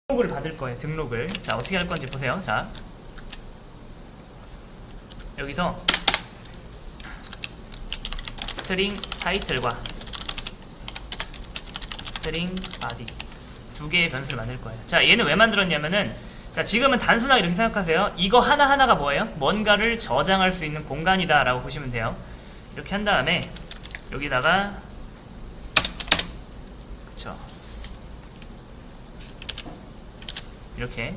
등록을 받을 거예요. 등록을. 자, 어떻게 할 건지 보세요. 자, 여기서 스트링 타이틀과 스트링 바디 두 개의 변수를 만들 거예요. 자, 얘는 왜 만들었냐면은, 자, 지금은 단순하게 이렇게 생각하세요. 이거 하나하나가 뭐예요? 뭔가를 저장할 수 있는 공간이다 라고 보시면 돼요. 이렇게 한 다음에 여기다가, 그쵸, 이렇게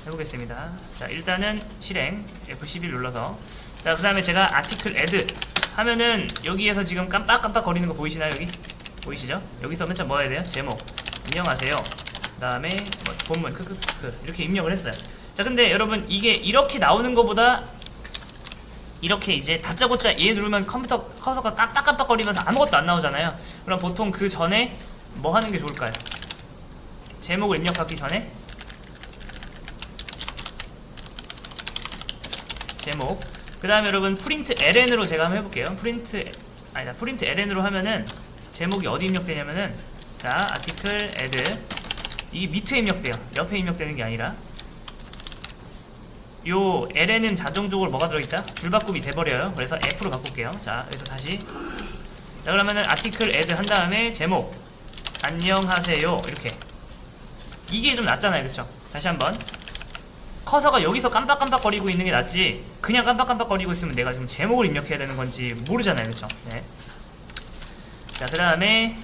해보겠습니다. 자, 일단은 실행 F11 눌러서, 자, 그 다음에 제가 article add 하면은 여기에서 지금 깜빡깜빡 거리는 거 보이시나요? 여기 보이시죠? 여기서 맨 처음 뭐 해야 돼요? 제목 안녕하세요, 그 다음에 뭐 본문 크크크 이렇게 입력을 했어요. 자, 근데 여러분, 이게 이렇게 나오는 것보다 이렇게 이제 다짜고짜 얘 누르면 컴퓨터 커서가 깜빡깜빡 거리면서 아무것도 안 나오잖아요. 그럼 보통 그 전에 뭐 하는 게 좋을까요? 제목을 입력하기 전에 제목, 그 다음에 여러분 프린트 ln으로 제가 한번 해볼게요. 프린트 ln으로 하면은 제목이 어디 입력되냐면은, 자, article add, 이게 밑에 입력돼요. 옆에 입력되는 게 아니라. 요 ln은 자동적으로 뭐가 들어있다? 줄바꿈이 돼버려요. 그래서 f로 바꿀게요. 자, 여기서 다시, 자, 그러면은 article add 한 다음에 제목 안녕하세요, 이렇게. 이게 좀 낫잖아요, 그쵸? 다시 한번, 커서가 여기서 깜빡깜빡거리고 있는 게 낫지, 그냥 깜빡깜빡거리고 있으면 내가 지금 제목을 입력해야 되는 건지 모르잖아요, 그쵸? 네. 자, 그 다음에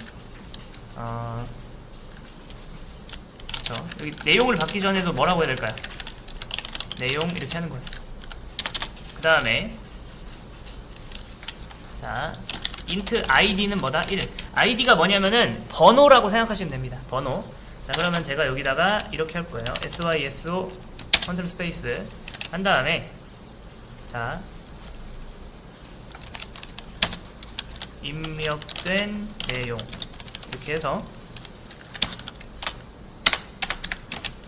그쵸, 여기 내용을 받기 전에도 뭐라고 해야 될까요? 내용 이렇게 하는 거예요. 그 다음에, 자, int id는 뭐다? 1. id가 뭐냐면은 번호라고 생각하시면 됩니다. 번호. 자, 그러면 제가 여기다가 이렇게 할 거예요. syso 컨트롤 스페이스 한 다음에, 자, 입력된 내용 이렇게 해서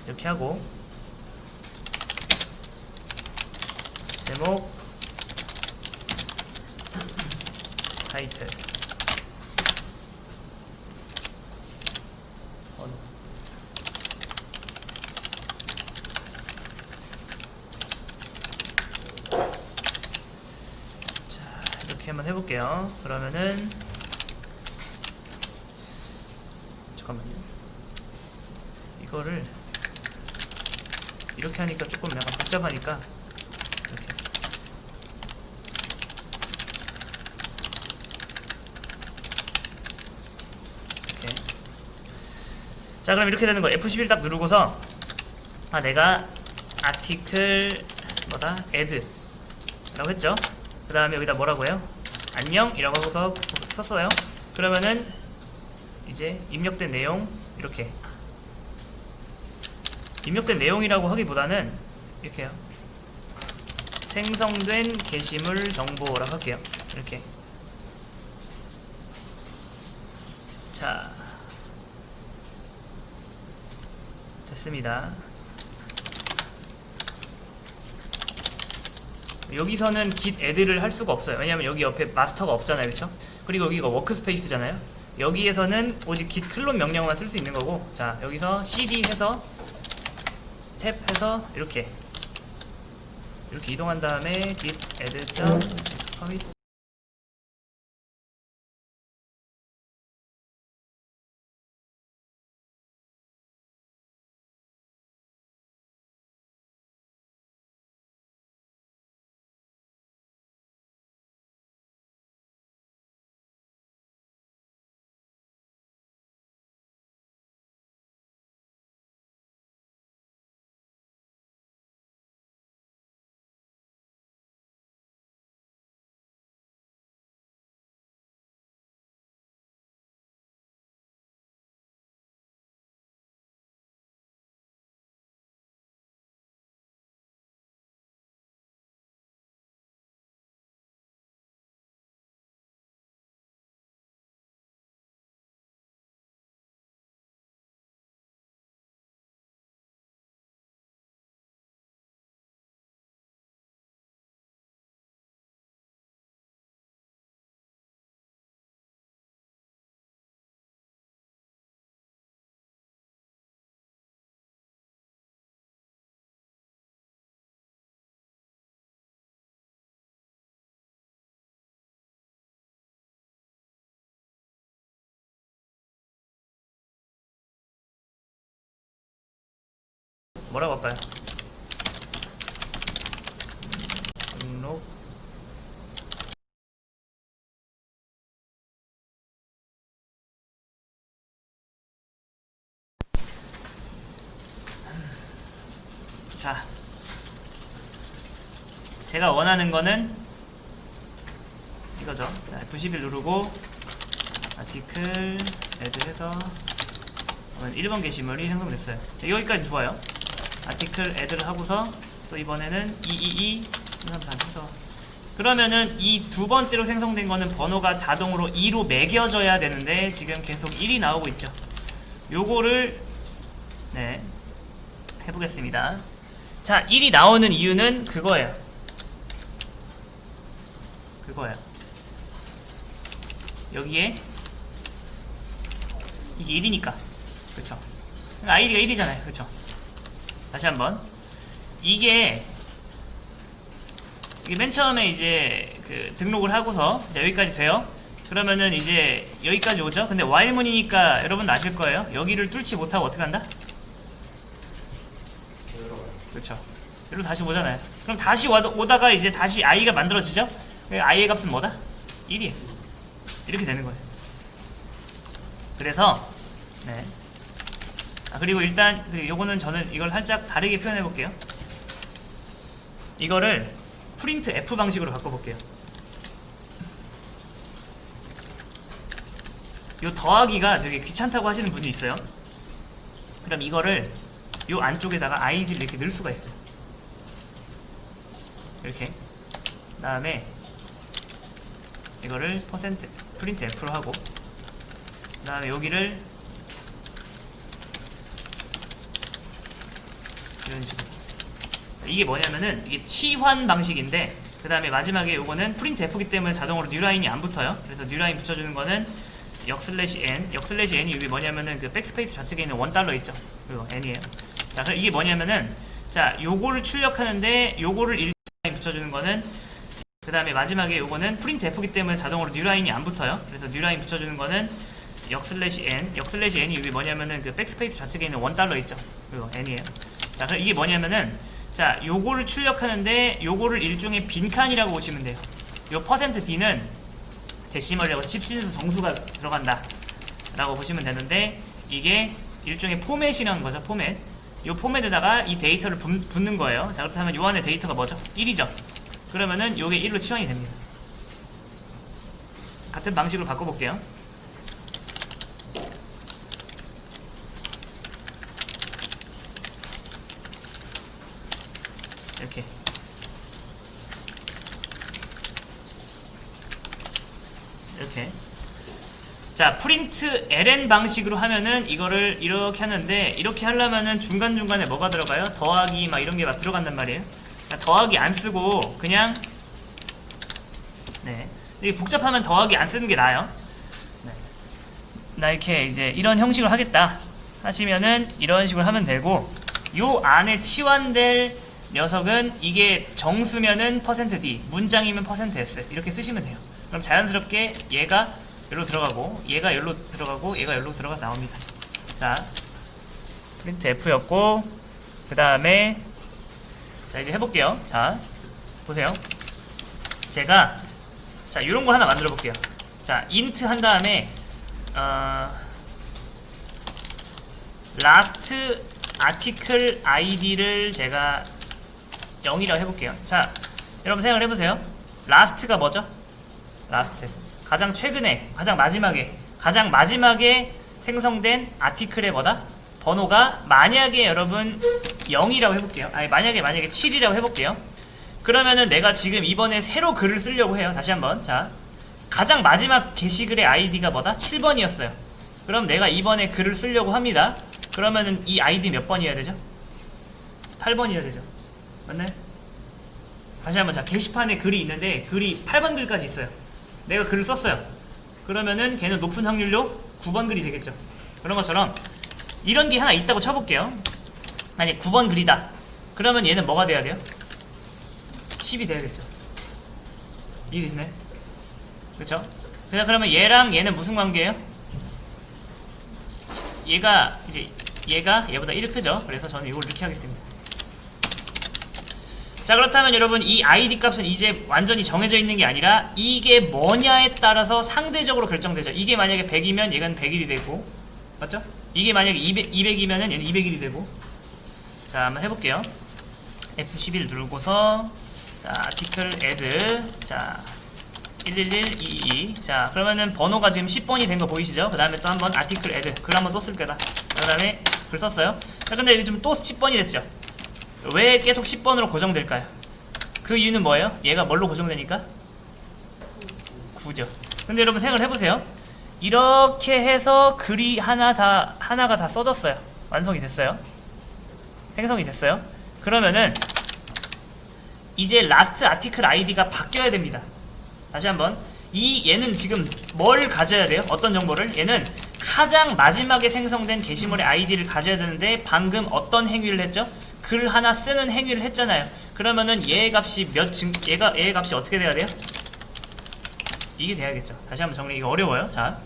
이렇게 하고, 제목 타이틀 번호. 자, 이렇게 한번 해볼게요. 그러면은, 잠깐만요, 이거를 이렇게 하니까 조금 약간 복잡하니까 이렇게. 이렇게. 자, 그럼 이렇게 되는 거. F11 딱 누르고서, 아, 내가 article 뭐다? add 라고 했죠? 그 다음에 여기다 뭐라고 해요? 안녕 이라고 하고서 썼어요. 그러면은 이제 입력된 내용, 이렇게 입력된 내용이라고 하기보다는 이렇게요, 생성된 게시물 정보라고 할게요. 이렇게. 자, 됐습니다. 여기서는 git add를 할 수가 없어요. 왜냐면 여기 옆에 마스터가 없잖아요, 그쵸? 그리고 여기가 워크스페이스잖아요. 여기에서는 오직 git 클론 명령만 쓸 수 있는 거고, 자, 여기서 cd 해서 탭 해서 이렇게 이동한 다음에 git add.commit 뭐라고 할까요? 등록 자, 제가 원하는 거는 이거죠. 자, F11 누르고 아티클 애드 해서 1번 게시물이 생성됐어요. 여기까지 좋아요. 아티클 애드를 하고서 또 이번에는 222 333 해서 그러면은 이 두 번째로 생성된 거는 번호가 자동으로 2로 매겨져야 되는데 지금 계속 1이 나오고 있죠. 요거를 네 해보겠습니다. 자, 1이 나오는 이유는 그거예요. 여기에 이게 1이니까 그쵸? 아이디가 1이잖아요. 그쵸? 다시 한번 이게 맨 처음에 이제 그 등록을 하고서 이제 여기까지 돼요. 그러면은 이제 여기까지 오죠. 근데 while문이니까 여러분 아실 거예요. 여기를 뚫지 못하고 어떻게 한다? 그쵸? 여기로 다시 오잖아요. 그럼 다시 오다가 이제 다시 i가 만들어지죠? i의 값은 뭐다? 1이에요. 이렇게 되는 거예요. 그래서 네. 그리고 일단 요거는 저는 이걸 살짝 다르게 표현해 볼게요. 이거를 프린트 F 방식으로 바꿔볼게요. 요 더하기가 되게 귀찮다고 하시는 분이 있어요. 그럼 이거를 요 안쪽에다가 아이디를 이렇게 넣을 수가 있어요. 이렇게. 그 다음에 이거를 프린트 F로 하고 그 다음에 여기를 이런 식으로. 이게 뭐냐면은 이게 치환 방식인데 그 다음에 마지막에 요거는 프린트 F기 때문에 자동으로 뉴라인이 안 붙어요. 그래서 뉴라인 붙여주는 거는 역/n 역/n이 이게 뭐냐면은 그 백스페이스 좌측에 있는 $1 있죠. 그리고 n이에요. 자, 그럼 이게 뭐냐면은 자, 요거를 출력하는데 요거를 뉴라인 붙여주는 거는 그 다음에 마지막에 요거는 프린트 F기 때문에 자동으로 뉴라인이 안 붙어요. 그래서 뉴라인 붙여주는 거는 역/n 역/n이 이게 뭐냐면은 그 백스페이스 좌측에 있는 $1 있죠. 그리고 n이에요. 자, 그럼 이게 뭐냐면은 자, 요거를 출력하는데 요거를 일종의 빈칸이라고 보시면 돼요. 요 %d는 데시멀이라고 칩신수 정수가 들어간다 라고 보시면 되는데 이게 일종의 포맷이라는 거죠. 포맷. 요 포맷에다가 이 데이터를 붓는 거예요. 자, 그렇다면 요 안에 데이터가 뭐죠? 1이죠. 그러면은 요게 1로 치환이 됩니다. 같은 방식으로 바꿔볼게요. 이렇게 자, 프린트 ln 방식으로 하면은 이거를 이렇게 하는데 이렇게 하려면은 중간중간에 뭐가 들어가요? 더하기 막 이런 게 막 들어간단 말이에요. 그러니까 더하기 안 쓰고 그냥 네, 이게 복잡하면 더하기 안 쓰는 게 나아요. 네. 나 이렇게 이제 이런 형식으로 하겠다 하시면은 이런 식으로 하면 되고 요 안에 치환될 녀석은 이게 정수면은 %d, 문장이면 %s 이렇게 쓰시면 돼요. 그럼 자연스럽게 얘가 여기로 들어가고 얘가 여기로 들어가고 얘가 여기로 들어가 나옵니다. 자, 프린트 F였고 그 다음에 자, 이제 해볼게요. 자, 보세요. 제가 자, 요런 걸 하나 만들어 볼게요. 자, int 한 다음에 last article id를 제가 0이라고 해볼게요. 자, 여러분 생각을 해보세요. last가 뭐죠? last. 가장 최근에, 가장 마지막에 생성된 아티클의 뭐다? 번호가 만약에 여러분 0이라고 해볼게요. 아니, 만약에 7이라고 해볼게요. 그러면은 내가 지금 이번에 새로 글을 쓰려고 해요. 다시 한번. 자, 가장 마지막 게시글의 아이디가 뭐다? 7번이었어요. 그럼 내가 이번에 글을 쓰려고 합니다. 그러면은 이 아이디 몇 번이어야 되죠? 8번이어야 되죠. 맞나요? 다시 한번. 자, 게시판에 글이 있는데 글이 8번 글까지 있어요. 내가 글을 썼어요. 그러면은 걔는 높은 확률로 9번 글이 되겠죠. 그런 것처럼 이런 게 하나 있다고 쳐볼게요. 만약 9번 글이다. 그러면 얘는 뭐가 돼야 돼요? 10이 돼야겠죠. 이해되시나요? 그렇죠? 그러면 얘랑 얘는 무슨 관계예요? 얘가 이제 얘가 얘보다 1 크죠. 그래서 저는 이걸 이렇게 하겠습니다. 자, 그렇다면 여러분 이 id 값은 이제 완전히 정해져 있는 게 아니라 이게 뭐냐에 따라서 상대적으로 결정되죠. 이게 만약에 100이면 얘는 100일이 되고, 맞죠? 이게 만약에 200이면은 얘는 200일이 되고. 자, 한번 해볼게요. F11 누르고서 자, article add 자 11122. 자, 그러면은 번호가 지금 10번이 된 거 보이시죠? 그 다음에 또 한번 article add 글 한번 또 쓸 거다. 그 다음에 글 썼어요. 자, 근데 이게 지금 또 10번이 됐죠? 왜 계속 10번으로 고정될까요? 그 이유는 뭐예요? 얘가 뭘로 고정되니까? 9죠. 근데 여러분 생각을 해보세요. 이렇게 해서 글이 하나가 다 써졌어요. 완성이 됐어요. 생성이 됐어요. 그러면은 이제 last article id가 바뀌어야 됩니다. 다시 한번 얘는 지금 뭘 가져야 돼요? 어떤 정보를? 얘는 가장 마지막에 생성된 게시물의 id를 가져야 되는데 방금 어떤 행위를 했죠? 글 하나 쓰는 행위를 했잖아요. 그러면은 얘의 값이 얘의 값이 어떻게 돼야 돼요? 이게 돼야겠죠. 다시 한번 정리. 이거 어려워요. 자,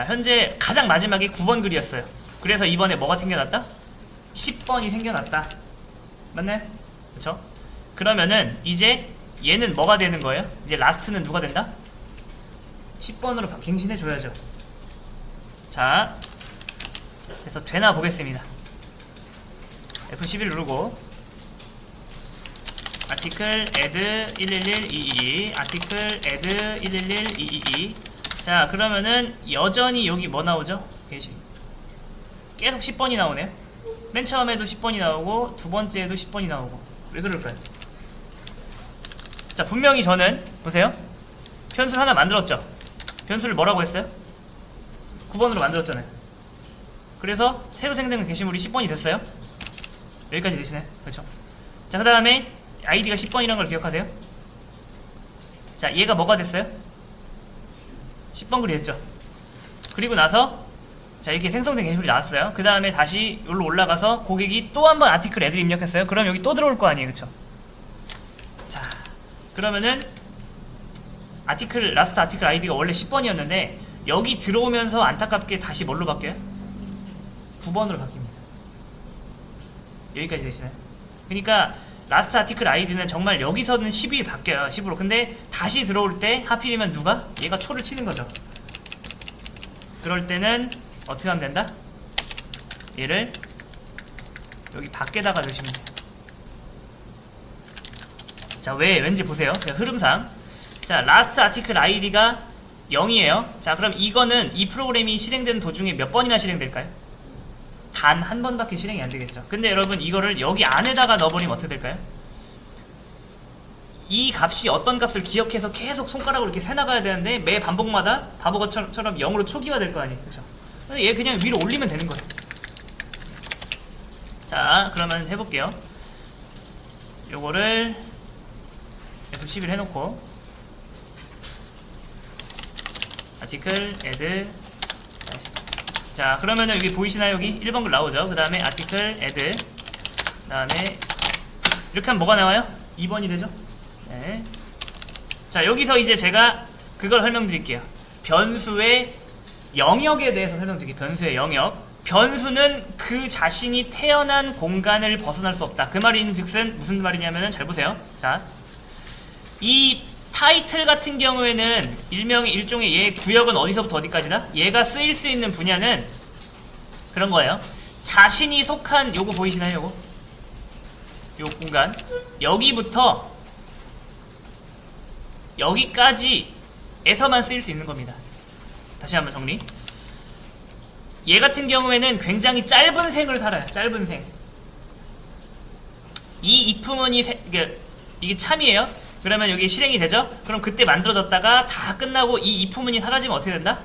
현재 가장 마지막에 9번 글이었어요. 그래서 이번에 뭐가 생겨났다? 10번이 생겨났다. 맞나요? 그쵸? 그러면은 이제 얘는 뭐가 되는 거예요? 이제 라스트는 누가 된다? 10번으로 갱신해 줘야죠. 자, 그래서 되나 보겠습니다. F11 누르고 article add 11122 article add 11122. 자, 그러면은 여전히 여기 뭐 나오죠? 계속 10번이 나오네요. 맨 처음에도 10번이 나오고 두 번째에도 10번이 나오고. 왜 그럴까요? 자, 분명히 저는 보세요. 변수를 하나 만들었죠. 변수를 뭐라고 했어요? 9번으로 만들었잖아요. 그래서 새로 생성된 게시물이 10번이 됐어요. 여기까지 되시나요? 그렇죠. 자, 그 다음에 id가 10번이라는 걸 기억하세요. 자, 얘가 뭐가 됐어요? 10번 글이 됐죠. 그리고 나서 자, 이렇게 생성된 게시물이 나왔어요. 그 다음에 다시 여기로 올라가서 고객이 또 한 번 아티클 애들 입력했어요. 그럼 여기 또 들어올 거 아니에요. 그쵸? 자, 그러면은 라스트 아티클 아이디가 원래 10번이었는데 여기 들어오면서 안타깝게 다시 뭘로 바뀌어요? 9번으로 바뀝니다. 여기까지 되시나요? 그러니까 라스트 아티클 아이디는 정말 여기서는 10이 바뀌어요. 10으로. 근데 다시 들어올 때 하필이면 누가? 얘가 초를 치는 거죠. 그럴 때는 어떻게 하면 된다? 얘를 여기 밖에다가 넣으시면 돼요. 자, 왠지 보세요. 흐름상. 자, last article id가 0이에요. 자, 그럼 이거는 이 프로그램이 실행되는 도중에 몇 번이나 실행될까요? 단 한 번밖에 실행이 안 되겠죠. 근데 여러분 이거를 여기 안에다가 넣어버리면 어떻게 될까요? 이 값이 어떤 값을 기억해서 계속 손가락으로 이렇게 세나가야 되는데 매 반복마다 바보처럼 0으로 초기화 될 거 아니에요. 그쵸? 근데 얘 그냥 위로 올리면 되는 거예요. 자, 그러면 해볼게요. 요거를 F11 해놓고 article add. 자, 그러면은 여기 보이시나요? 여기 1번 글 나오죠. 그 다음에 article add. 그 다음에 이렇게 하면 뭐가 나와요? 2번이 되죠. 네. 자, 여기서 이제 제가 그걸 설명드릴게요. 변수의 영역에 대해서 설명드릴게요. 변수의 영역. 변수는 그 자신이 태어난 공간을 벗어날 수 없다. 그 말인즉슨 무슨 말이냐면은 잘 보세요. 자, 이 타이틀 같은 경우에는 일종의 얘 구역은 어디서부터 어디까지다? 얘가 쓰일 수 있는 분야는 그런 거예요. 자신이 속한 요거 보이시나요? 요 공간 여기부터 여기까지에서만 쓰일 수 있는 겁니다. 다시 한번 정리. 얘 같은 경우에는 굉장히 짧은 생을 살아요. 짧은 생. 이 if문이 이게 참이에요. 그러면 여기 실행이 되죠? 그럼 그때 만들어졌다가 다 끝나고 이 if문이 사라지면 어떻게 된다?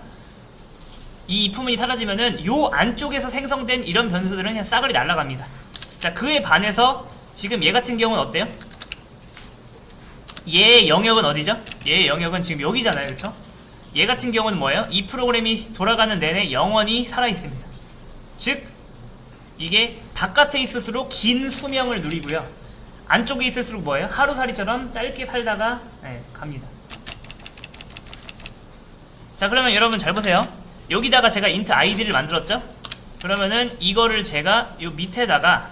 이 if문이 사라지면은 요 안쪽에서 생성된 이런 변수들은 그냥 싸그리 날아갑니다. 자, 그에 반해서 지금 얘 같은 경우는 어때요? 얘의 영역은 어디죠? 얘의 영역은 지금 여기잖아요. 그쵸? 얘 같은 경우는 뭐예요? 이 프로그램이 돌아가는 내내 영원히 살아있습니다. 즉 이게 바깥에 있을수록 긴 수명을 누리고요, 안쪽에 있을수록 뭐예요? 하루살이처럼 짧게 살다가 갑니다. 자, 그러면 여러분 잘 보세요. 여기다가 제가 int id를 만들었죠? 그러면은 이거를 제가 요 밑에다가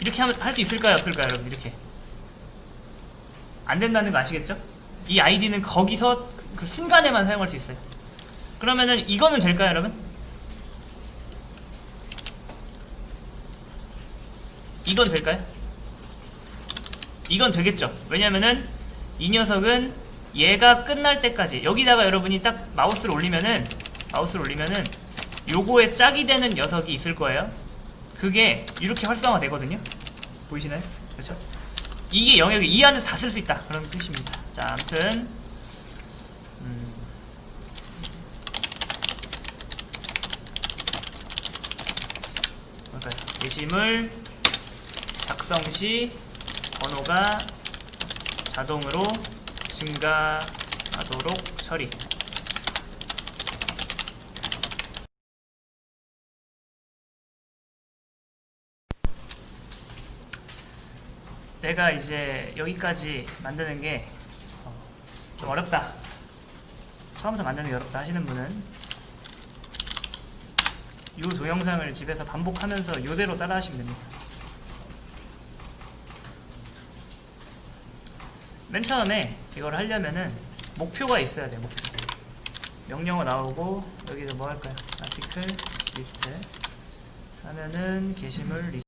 이렇게 하면 할 수 있을까요, 없을까요, 여러분? 이렇게 안 된다는 거 아시겠죠? 이 아이디는 거기서 그 순간에만 사용할 수 있어요. 그러면은 이거는 될까요, 여러분? 이건 될까요? 이건 되겠죠. 왜냐면은 이 녀석은 얘가 끝날 때까지 여기다가 여러분이 딱 마우스를 올리면은 요거에 짝이 되는 녀석이 있을 거예요. 그게 이렇게 활성화 되거든요. 보이시나요? 그렇죠? 이게 영역이 이 안에서 다 쓸 수 있다 그런 뜻입니다. 자, 아무튼 뭘까요? 게시물 작성 시 번호가 자동으로 증가하도록 처리. 내가 이제 여기까지 만드는 게 좀 어렵다, 처음부터 만드는 게 어렵다 하시는 분은 이 동영상을 집에서 반복하면서 이대로 따라 하시면 됩니다. 맨 처음에 이걸 하려면은 목표가 있어야 돼요. 목표. 명령어 나오고 여기서 뭐 할까요? 아티클 리스트 하면은 게시물 리스트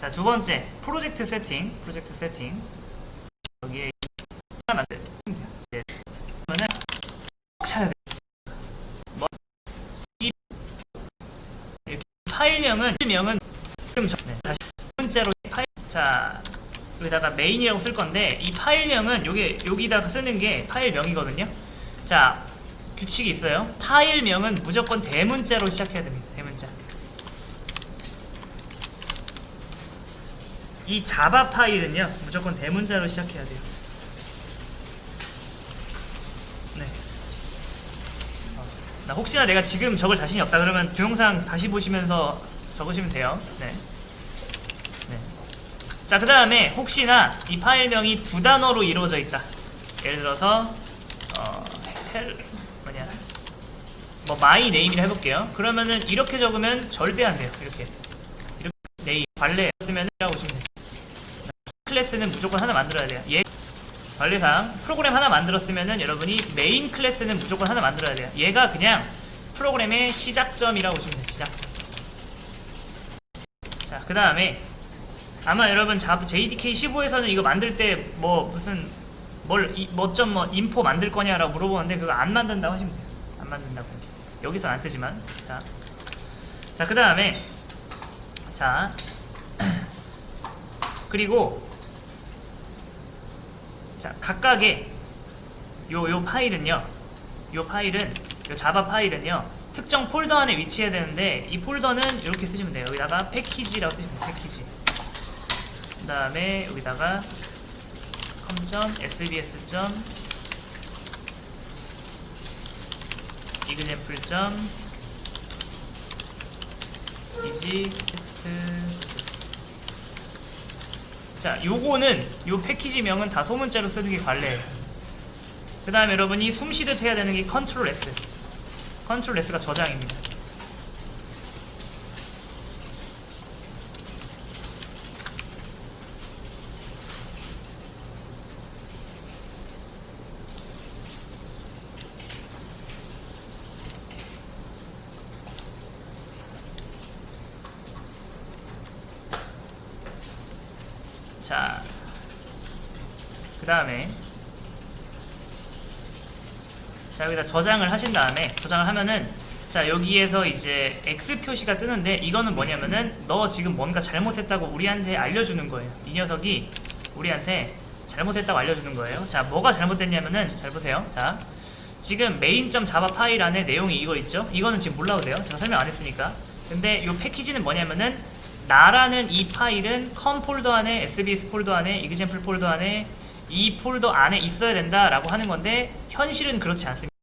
자, 두 번째 프로젝트 세팅. 여기에 하나 만들면 그러면은 찾아야 돼. 뭐 이렇게 파일명은 지금 다시 문자로 파일. 자, 여기다가 메인이라고 쓸 건데 이 파일명은 여기다가 쓰는 게 파일명이거든요. 자, 규칙이 있어요. 파일명은 무조건 대문자로 시작해야 됩니다. 대문자. 이 자바 파일은요 무조건 대문자로 시작해야 돼요. 네. 혹시나 내가 지금 적을 자신이 없다 그러면 동영상 다시 보시면서 적으시면 돼요. 네. 네. 자, 그 다음에 혹시나 이 파일명이 두 단어로 이루어져 있다. 예를 들어서 뭐 my name이라 해볼게요. 그러면은 이렇게 적으면 절대 안 돼요. 이렇게 name 관례 쓰면 이라고 보시면 돼요. 클래스는 무조건 하나 만들어야 돼요. 관리상 프로그램 하나 만들었으면은 여러분이 메인 클래스는 무조건 하나 만들어야 돼요. 얘가 그냥 프로그램의 시작점이라고 보시면 돼요. 시작점. 자, 그 다음에 아마 여러분 JDK 15에서는 이거 만들 때 뭐 무슨 인포 만들 거냐라고 물어보는데 그거 안 만든다고 하시면 돼요. 안 만든다고. 여기서 안 뜨지만. 자, 그 다음에 자 그리고 자, 각각의 요 파일은요, 요 자바 파일은요 특정 폴더 안에 위치해야 되는데 이 폴더는 이렇게 쓰시면 돼요. 여기다가 패키지라고 쓰시면 돼요. 패키지. 그 다음에 여기다가 com.sbs. example. easy text. 자, 요거는 요 패키지명은 다 소문자로 쓰는 게 관례예요. 그 다음에 여러분이 숨쉬듯 해야 되는 게 컨트롤 S. 컨트롤 S가 저장입니다. 자, 그 다음에 자, 여기다 저장을 하신 다음에 저장을 하면은 자, 여기에서 이제 X 표시가 뜨는데 이거는 뭐냐면은 너 지금 뭔가 잘못했다고 우리한테 알려주는 거예요. 이 녀석이 우리한테 잘못했다고 알려주는 거예요. 자, 뭐가 잘못됐냐면은 잘 보세요. 자, 지금 main.java 파일 안에 내용이 이거 있죠? 이거는 지금 몰라도 돼요. 제가 설명 안 했으니까. 근데 이 패키지는 뭐냐면은 나라는 이 파일은 com 폴더 안에, sbs 폴더 안에, example 폴더 안에, 이 폴더 안에 있어야 된다라고 하는 건데 현실은 그렇지 않습니다.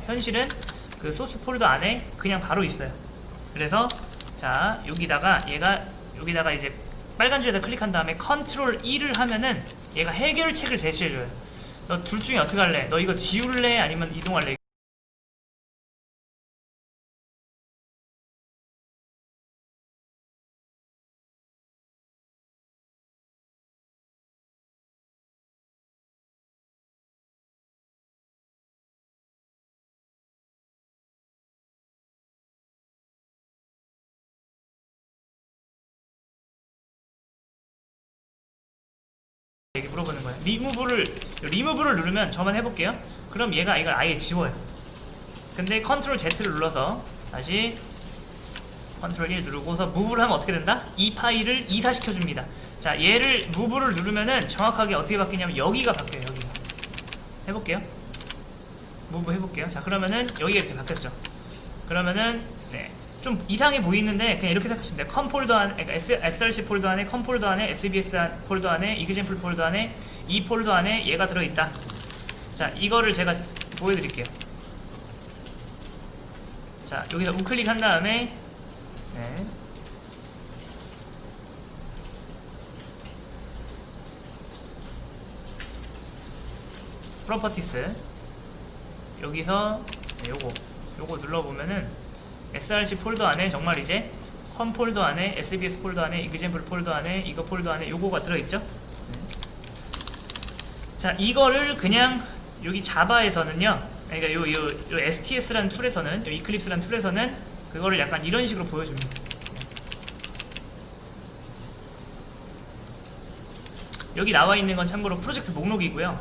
현실은 그 소스 폴더 안에 그냥 바로 있어요. 그래서 자, 여기다가 이제 빨간 줄에다 클릭한 다음에 컨트롤 E를 하면은 얘가 해결책을 제시해줘요. 너 둘 중에 어떻게 할래? 너 이거 지울래? 아니면 이동할래? 이렇게 물어보는 거예요. 리무브를 누르면 저만 해볼게요. 그럼 얘가 이걸 아예 지워요. 근데 컨트롤 Z를 눌러서 다시 컨트롤 1 누르고서 무브를 하면 어떻게 된다? 이 파일을 이사시켜 줍니다. 자, 얘를 무브를 누르면은 정확하게 어떻게 바뀌냐면 여기가 바뀌어요. 여기가. 해볼게요. 무브 해볼게요. 자, 그러면은 여기가 이렇게 바뀌었죠. 그러면은 네, 좀 이상해 보이는데 그냥 이렇게 생각하시면 돼요. 컴 폴더 안에, src 폴더 안에, 컴 폴더 안에, sbs 폴더 안에, example 폴더 안에, 이 폴더 안에 얘가 들어있다. 자, 이거를 제가 보여드릴게요. 자, 여기서 우클릭한 다음에 네. 프로퍼티스 여기서 네, 요거 눌러보면은 src 폴더 안에 정말 이제 컴 폴더 안에, sbs 폴더 안에, example 폴더 안에, 이거 폴더 안에 요거가 들어있죠. 네. 자, 이거를 그냥 여기 자바에서는요, 그러니까 요 STS라는 툴에서는, 요 이클립스라는 툴에서는 그거를 약간 이런 식으로 보여줍니다. 여기 나와 있는 건 참고로 프로젝트 목록이고요.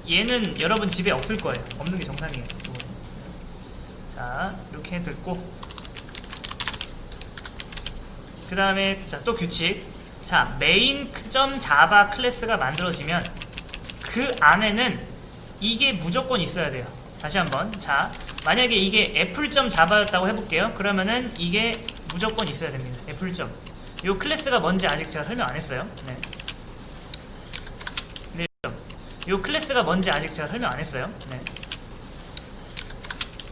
얘는 여러분 집에 없을 거예요. 없는 게 정상이에요. 자, 이렇게 됐고, 그 다음에 자, 또 규칙. 자, main.java 클래스가 만들어지면 그 안에는 이게 무조건 있어야 돼요. 다시 한번. 자, 만약에 이게 애플.java였다고 해볼게요. 그러면은 이게 무조건 있어야 됩니다. 애플. 요 클래스가 뭔지 아직 제가 설명 안 했어요. 네. 네. 요 클래스가 뭔지 아직 제가 설명 안 했어요. 네.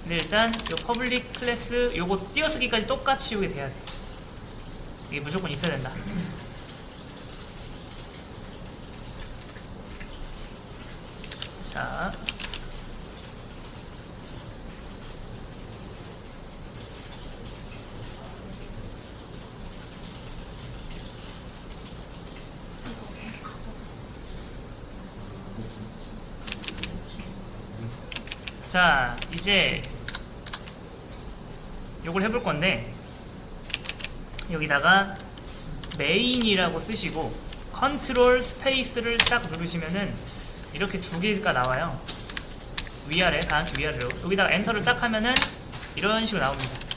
근데 일단 요 퍼블릭 클래스 요거 띄어쓰기까지 똑같이 요게 돼야 돼. 이게 무조건 있어야 된다. 자, 자, 이제 요걸 해볼 건데, 여기다가 메인이라고 쓰시고 컨트롤 스페이스를 딱 누르시면은 이렇게 두 개가 나와요. 위아래, 다 함께 위아래로. 여기다가 엔터를 딱 하면은 이런 식으로 나옵니다.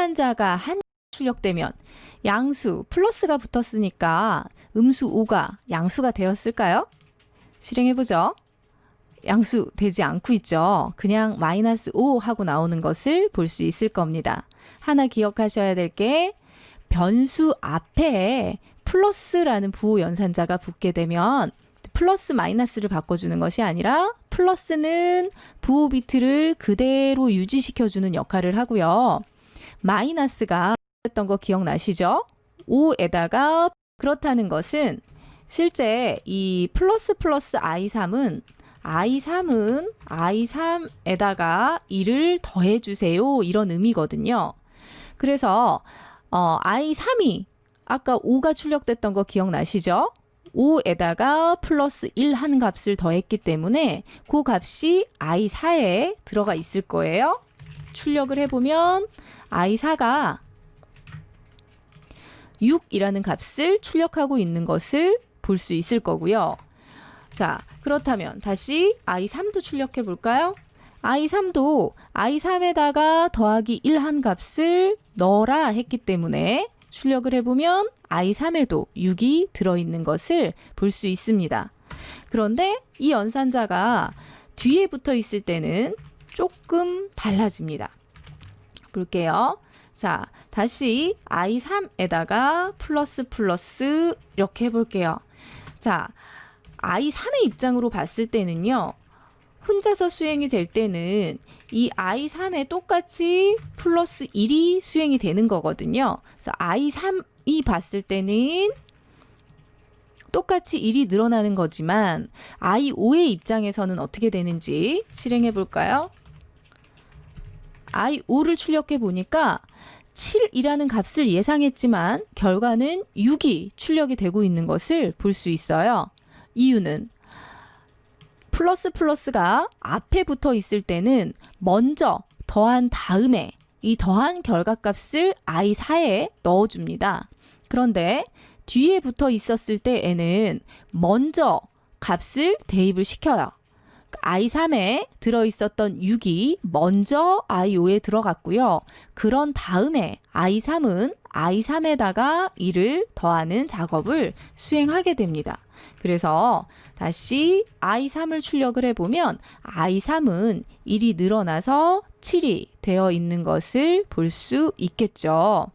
연산자가 한 출력되면 양수 플러스가 붙었으니까 음수 5가 양수가 되었을까요? 실행해보죠. 양수 되지 않고 있죠. 그냥 마이너스 5 하고 나오는 것을 볼 수 있을 겁니다. 하나 기억하셔야 될 게 변수 앞에 플러스라는 부호 연산자가 붙게 되면 플러스 마이너스를 바꿔주는 것이 아니라 플러스는 부호 비트를 그대로 유지시켜주는 역할을 하고요. 마이너스가 했던 거 기억나시죠? 5에다가 그렇다는 것은 실제 이 플러스 i3은 i3에다가 1을 더해주세요. 이런 의미거든요. 그래서 i3이 아까 5가 출력됐던 거 기억나시죠? 5에다가 플러스 1 한 값을 더했기 때문에 그 값이 i4에 들어가 있을 거예요. 출력을 해보면 i4가 6이라는 값을 출력하고 있는 것을 볼 수 있을 거고요. 자, 그렇다면 다시 i3도 출력해 볼까요? i3도 i3에다가 더하기 1 한 값을 넣어라 했기 때문에 출력을 해보면 i3에도 6이 들어있는 것을 볼 수 있습니다. 그런데 이 연산자가 뒤에 붙어 있을 때는 조금 달라집니다. 볼게요. 자, 다시 i3에다가 플러스 이렇게 해볼게요. 자, i3의 입장으로 봤을 때는요. 혼자서 수행이 될 때는 이 i3에 똑같이 플러스 1이 수행이 되는 거거든요. 그래서 i3이 봤을 때는 똑같이 1이 늘어나는 거지만 i5의 입장에서는 어떻게 되는지 실행해 볼까요? i5를 출력해 보니까 7이라는 값을 예상했지만 결과는 6이 출력이 되고 있는 것을 볼 수 있어요. 이유는 플러스가 앞에 붙어 있을 때는 먼저 더한 다음에 이 더한 결과값을 i4에 넣어줍니다. 그런데 뒤에 붙어 있었을 때에는 먼저 값을 대입을 시켜요. i3에 들어있었던 6이 먼저 i5에 들어갔고요. 그런 다음에 i3은 i3에다가 1을 더하는 작업을 수행하게 됩니다. 그래서 다시 i3을 출력을 해보면 i3은 1이 늘어나서 7이 되어 있는 것을 볼 수 있겠죠.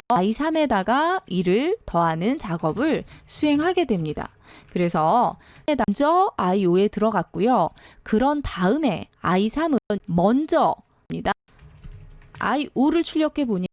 i3에다가 1을 더하는 작업을 수행하게 됩니다. 그래서 먼저 i5에 들어갔고요. 그런 다음에 i3은 먼저입니다. i5를 출력해 보니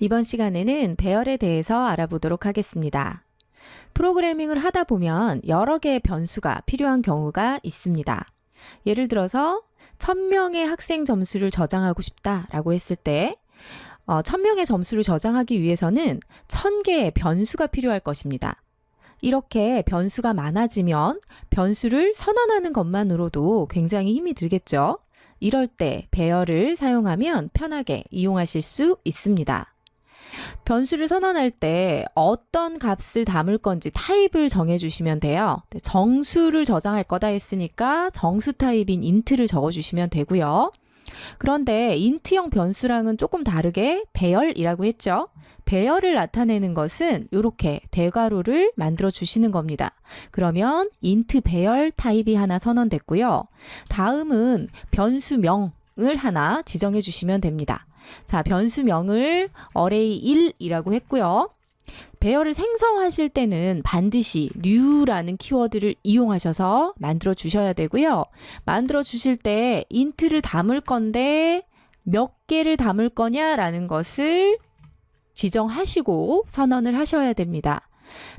이번 시간에는 배열에 대해서 알아보도록 하겠습니다. 프로그래밍을 하다 보면 여러 개의 변수가 필요한 경우가 있습니다. 예를 들어서 1000명의 학생 점수를 저장하고 싶다라고 했을 때 1000명의 점수를 저장하기 위해서는 1000개의 변수가 필요할 것입니다. 이렇게 변수가 많아지면 변수를 선언하는 것만으로도 굉장히 힘이 들겠죠. 이럴 때 배열을 사용하면 편하게 이용하실 수 있습니다. 변수를 선언할 때 어떤 값을 담을 건지 타입을 정해주시면 돼요. 정수를 저장할 거다 했으니까 정수 타입인 int를 적어주시면 되고요. 그런데 int형 변수랑은 조금 다르게 배열이라고 했죠. 배열을 나타내는 것은 이렇게 대괄호를 만들어 주시는 겁니다. 그러면 int 배열 타입이 하나 선언됐고요. 다음은 변수명을 하나 지정해 주시면 됩니다. 자, 변수명을 array1이라고 했고요. 배열을 생성하실 때는 반드시 new라는 키워드를 이용하셔서 만들어 주셔야 되고요. 만들어 주실 때 int를 담을 건데 몇 개를 담을 거냐라는 것을 지정하시고 선언을 하셔야 됩니다.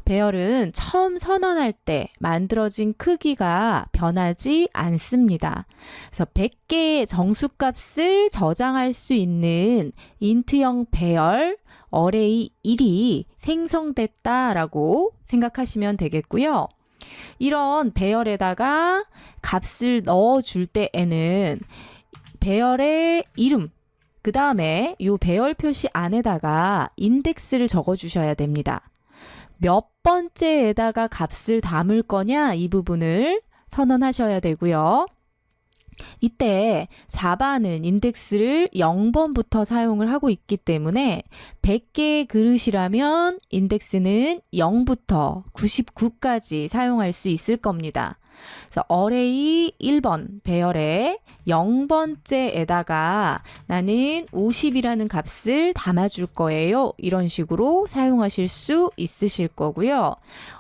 배열은 처음 선언할 때 만들어진 크기가 변하지 않습니다. 그래서 100개의 정수값을 저장할 수 있는 int형 배열 array1이 생성됐다라고 생각하시면 되겠고요. 이런 배열에다가 값을 넣어줄 때에는 배열의 이름, 그 다음에 이 배열 표시 안에다가 인덱스를 적어주셔야 됩니다. 몇 번째에다가 값을 담을 거냐 이 부분을 선언하셔야 되고요. 이때 자바는 인덱스를 0번부터 사용을 하고 있기 때문에 100개의 그릇이라면 인덱스는 0부터 99까지 사용할 수 있을 겁니다. 그래서 array 1번 배열에 0번째에다가 나는 50이라는 값을 담아줄 거예요. 이런 식으로 사용하실 수 있으실 거고요.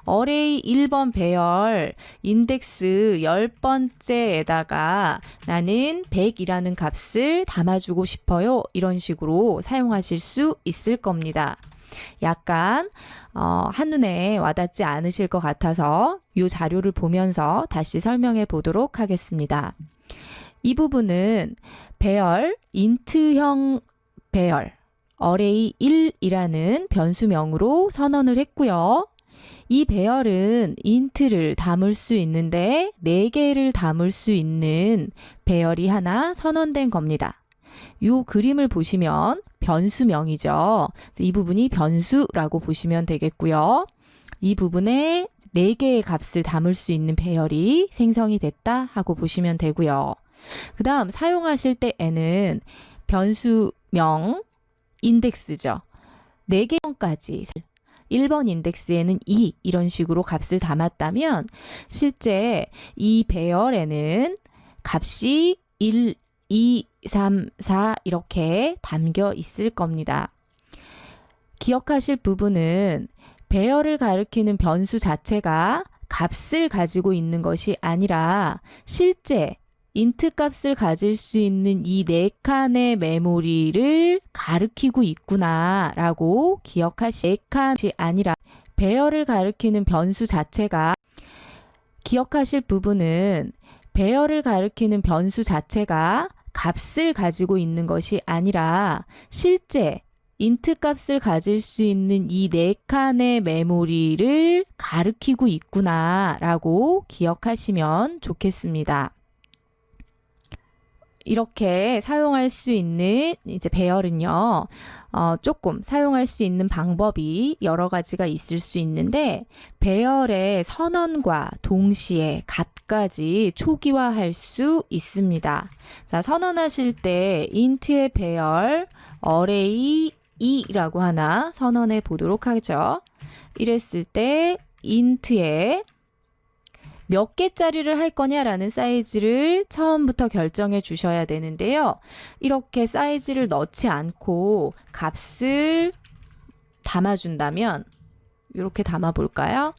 array 1번 배열 인덱스 10번째에다가 나는 100이라는 값을 담아주고 싶어요. 이런 식으로 사용하실 수 있을 겁니다. 약간 한눈에 와닿지 않으실 것 같아서 이 자료를 보면서 다시 설명해 보도록 하겠습니다. 이 부분은 배열, int형 배열, array1이라는 변수명으로 선언을 했고요. 이 배열은 int를 담을 수 있는데 4개를 담을 수 있는 배열이 하나 선언된 겁니다. 이 그림을 보시면 변수명이죠. 이 부분이 변수라고 보시면 되겠고요. 이 부분에 4개의 값을 담을 수 있는 배열이 생성이 됐다 하고 보시면 되고요. 그 다음 사용하실 때에는 변수명 인덱스죠. 4개까지 1번 인덱스에는 2 이런 식으로 값을 담았다면 실제 이 배열에는 값이 1, 2, 3, 4 이렇게 담겨 있을 겁니다. 기억하실 부분은 배열을 가리키는 변수 자체가 값을 가지고 있는 것이 아니라 실제 int 값을 가질 수 있는 이 4칸의 메모리를 가리키고 있구나 라고 기억하시 4칸이 아니라 배열을 가리키는 변수 자체가 기억하실 부분은 배열을 가리키는 변수 자체가 값을 가지고 있는 것이 아니라 실제 int 값을 가질 수 있는 이 4칸의 메모리를 가리키고 있구나 라고 기억하시면 좋겠습니다. 이렇게 사용할 수 있는 이제 배열은요, 조금 사용할 수 있는 방법이 여러 가지가 있을 수 있는데 배열의 선언과 동시에 값까지 초기화할 수 있습니다. 자, 선언하실 때 int의 배열 array 2라고 하나 선언해 보도록 하죠. 이랬을 때 int의 몇 개짜리를 할 거냐라는 사이즈를 처음부터 결정해 주셔야 되는데요. 이렇게 사이즈를 넣지 않고 값을 담아준다면 이렇게 담아 볼까요?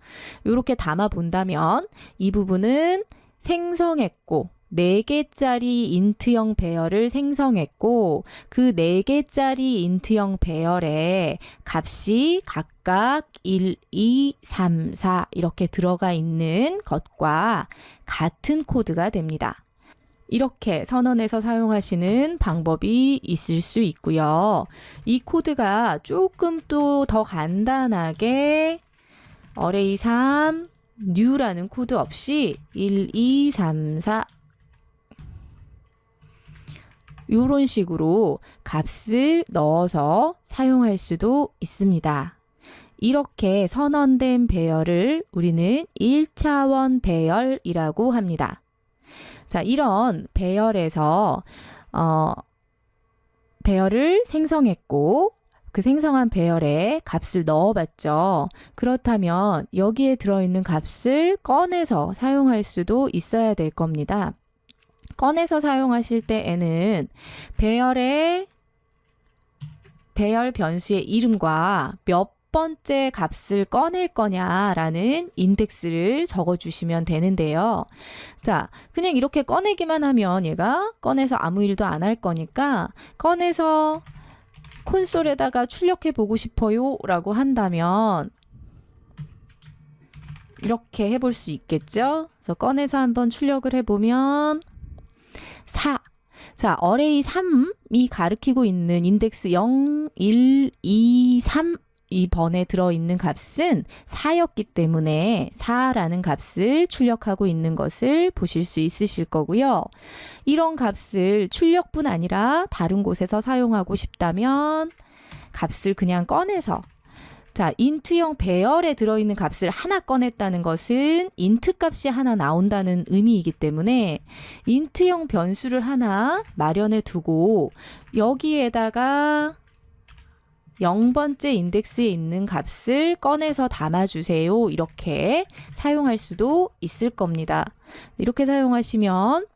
이렇게 담아 본다면 이 부분은 생성했고 4개짜리 인트형 배열을 생성했고 그 4개짜리 인트형 배열에 값이 각각 1, 2, 3, 4 이렇게 들어가 있는 것과 같은 코드가 됩니다. 이렇게 선언해서 사용하시는 방법이 있을 수 있고요. 이 코드가 조금 또 더 간단하게 array 3 new라는 코드 없이 1, 2, 3, 4 이런 식으로 값을 넣어서 사용할 수도 있습니다. 이렇게 선언된 배열을 우리는 1차원 배열이라고 합니다. 자, 이런 배열에서 배열을 생성했고 그 생성한 배열에 값을 넣어봤죠. 그렇다면 여기에 들어있는 값을 꺼내서 사용할 수도 있어야 될 겁니다. 꺼내서 사용하실 때에는 배열 변수의 이름과 몇 번째 값을 꺼낼 거냐라는 인덱스를 적어주시면 되는데요. 자, 그냥 이렇게 꺼내기만 하면 얘가 꺼내서 아무 일도 안 할 거니까 꺼내서 콘솔에다가 출력해 보고 싶어요 라고 한다면 이렇게 해볼 수 있겠죠. 그래서 꺼내서 한번 출력을 해보면 4. 자, array 3이 가리키고 있는 인덱스 0, 1, 2, 3 이 번에 들어있는 값은 4였기 때문에 4라는 값을 출력하고 있는 것을 보실 수 있으실 거고요. 이런 값을 출력뿐 아니라 다른 곳에서 사용하고 싶다면 값을 그냥 꺼내서 자, 인트형 배열에 들어있는 값을 하나 꺼냈다는 것은 인트 값이 하나 나온다는 의미이기 때문에 인트형 변수를 하나 마련해 두고 여기에다가 0번째 인덱스에 있는 값을 꺼내서 담아주세요. 이렇게 사용할 수도 있을 겁니다. 이렇게 사용하시면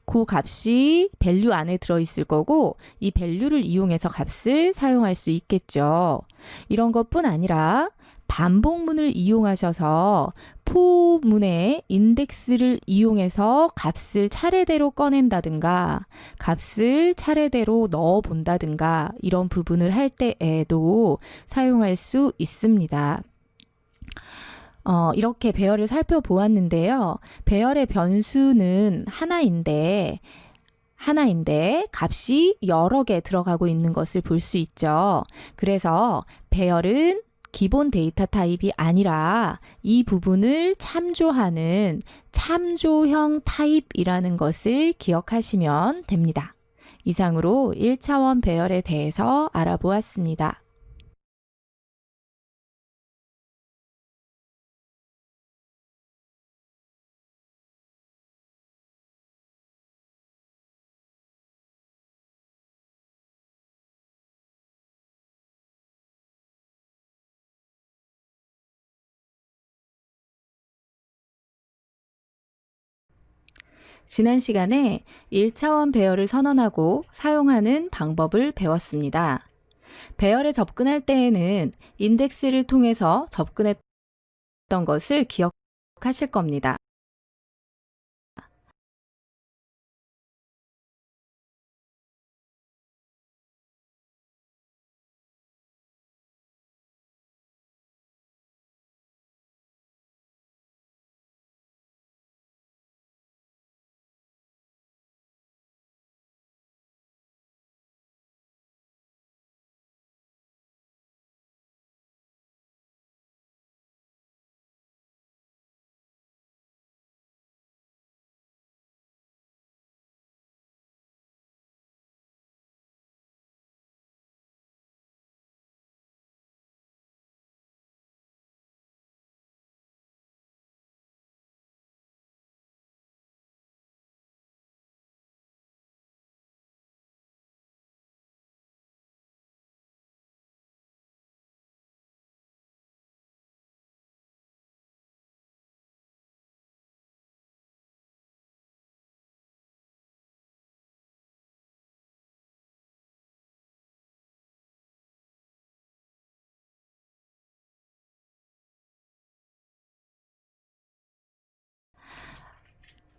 그 값이 밸류 안에 들어있을 거고 이 밸류를 이용해서 값을 사용할 수 있겠죠. 이런 것뿐 아니라 반복문을 이용하셔서 포문의 인덱스를 이용해서 값을 차례대로 꺼낸다든가 값을 차례대로 넣어 본다든가 이런 부분을 할 때에도 사용할 수 있습니다. 이렇게 배열을 살펴보았는데요. 배열의 변수는 하나인데 값이 여러 개 들어가고 있는 것을 볼 수 있죠. 그래서 배열은 기본 데이터 타입이 아니라 이 부분을 참조하는 참조형 타입이라는 것을 기억하시면 됩니다. 이상으로 1차원 배열에 대해서 알아보았습니다. 지난 시간에 1차원 배열을 선언하고 사용하는 방법을 배웠습니다. 배열에 접근할 때에는 인덱스를 통해서 접근했던 것을 기억하실 겁니다.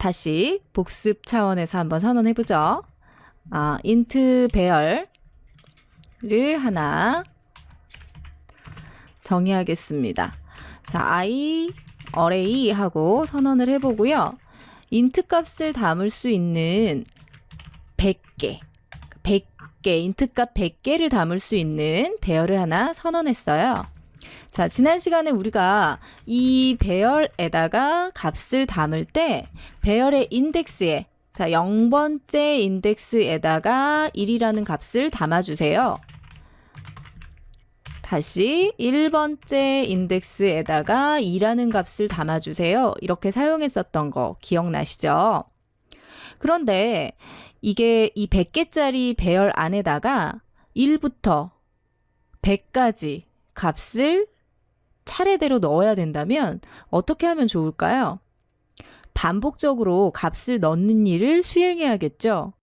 다시 복습 차원에서 한번 선언해보죠. int 배열을 하나 정의하겠습니다. 자, i array 하고 선언을 해보고요. int 값을 담을 수 있는 100개, int 값 100개를 담을 수 있는 배열을 하나 선언했어요. 자, 지난 시간에 우리가 이 배열에다가 값을 담을 때 배열의 인덱스에, 자, 0번째 인덱스에다가 1이라는 값을 담아주세요. 다시 1번째 인덱스에다가 2라는 값을 담아주세요. 이렇게 사용했었던 거 기억나시죠? 그런데 이게 이 100개짜리 배열 안에다가 1부터 100까지 값을 차례대로 넣어야 된다면 어떻게 하면 좋을까요? 반복적으로 값을 넣는 일을 수행해야겠죠.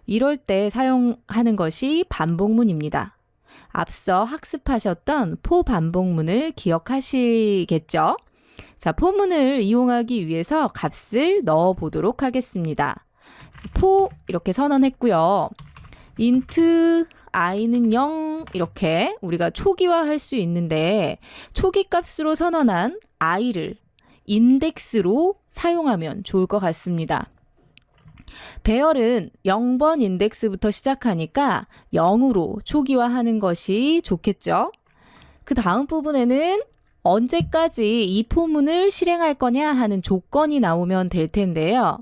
이럴 때 사용하는 것이 반복문입니다. 앞서 학습하셨던 포반복문을 기억하시겠죠? 자, 포문을 이용하기 위해서 값을 넣어 보도록 하겠습니다. 포 이렇게 선언했고요. int i는 0 이렇게 우리가 초기화할 수 있는데 초기 값으로 선언한 i를 인덱스로 사용하면 좋을 것 같습니다. 배열은 0번 인덱스부터 시작하니까 0으로 초기화하는 것이 좋겠죠. 그 다음 부분에는 언제까지 이 포문을 실행할 거냐 하는 조건이 나오면 될 텐데요.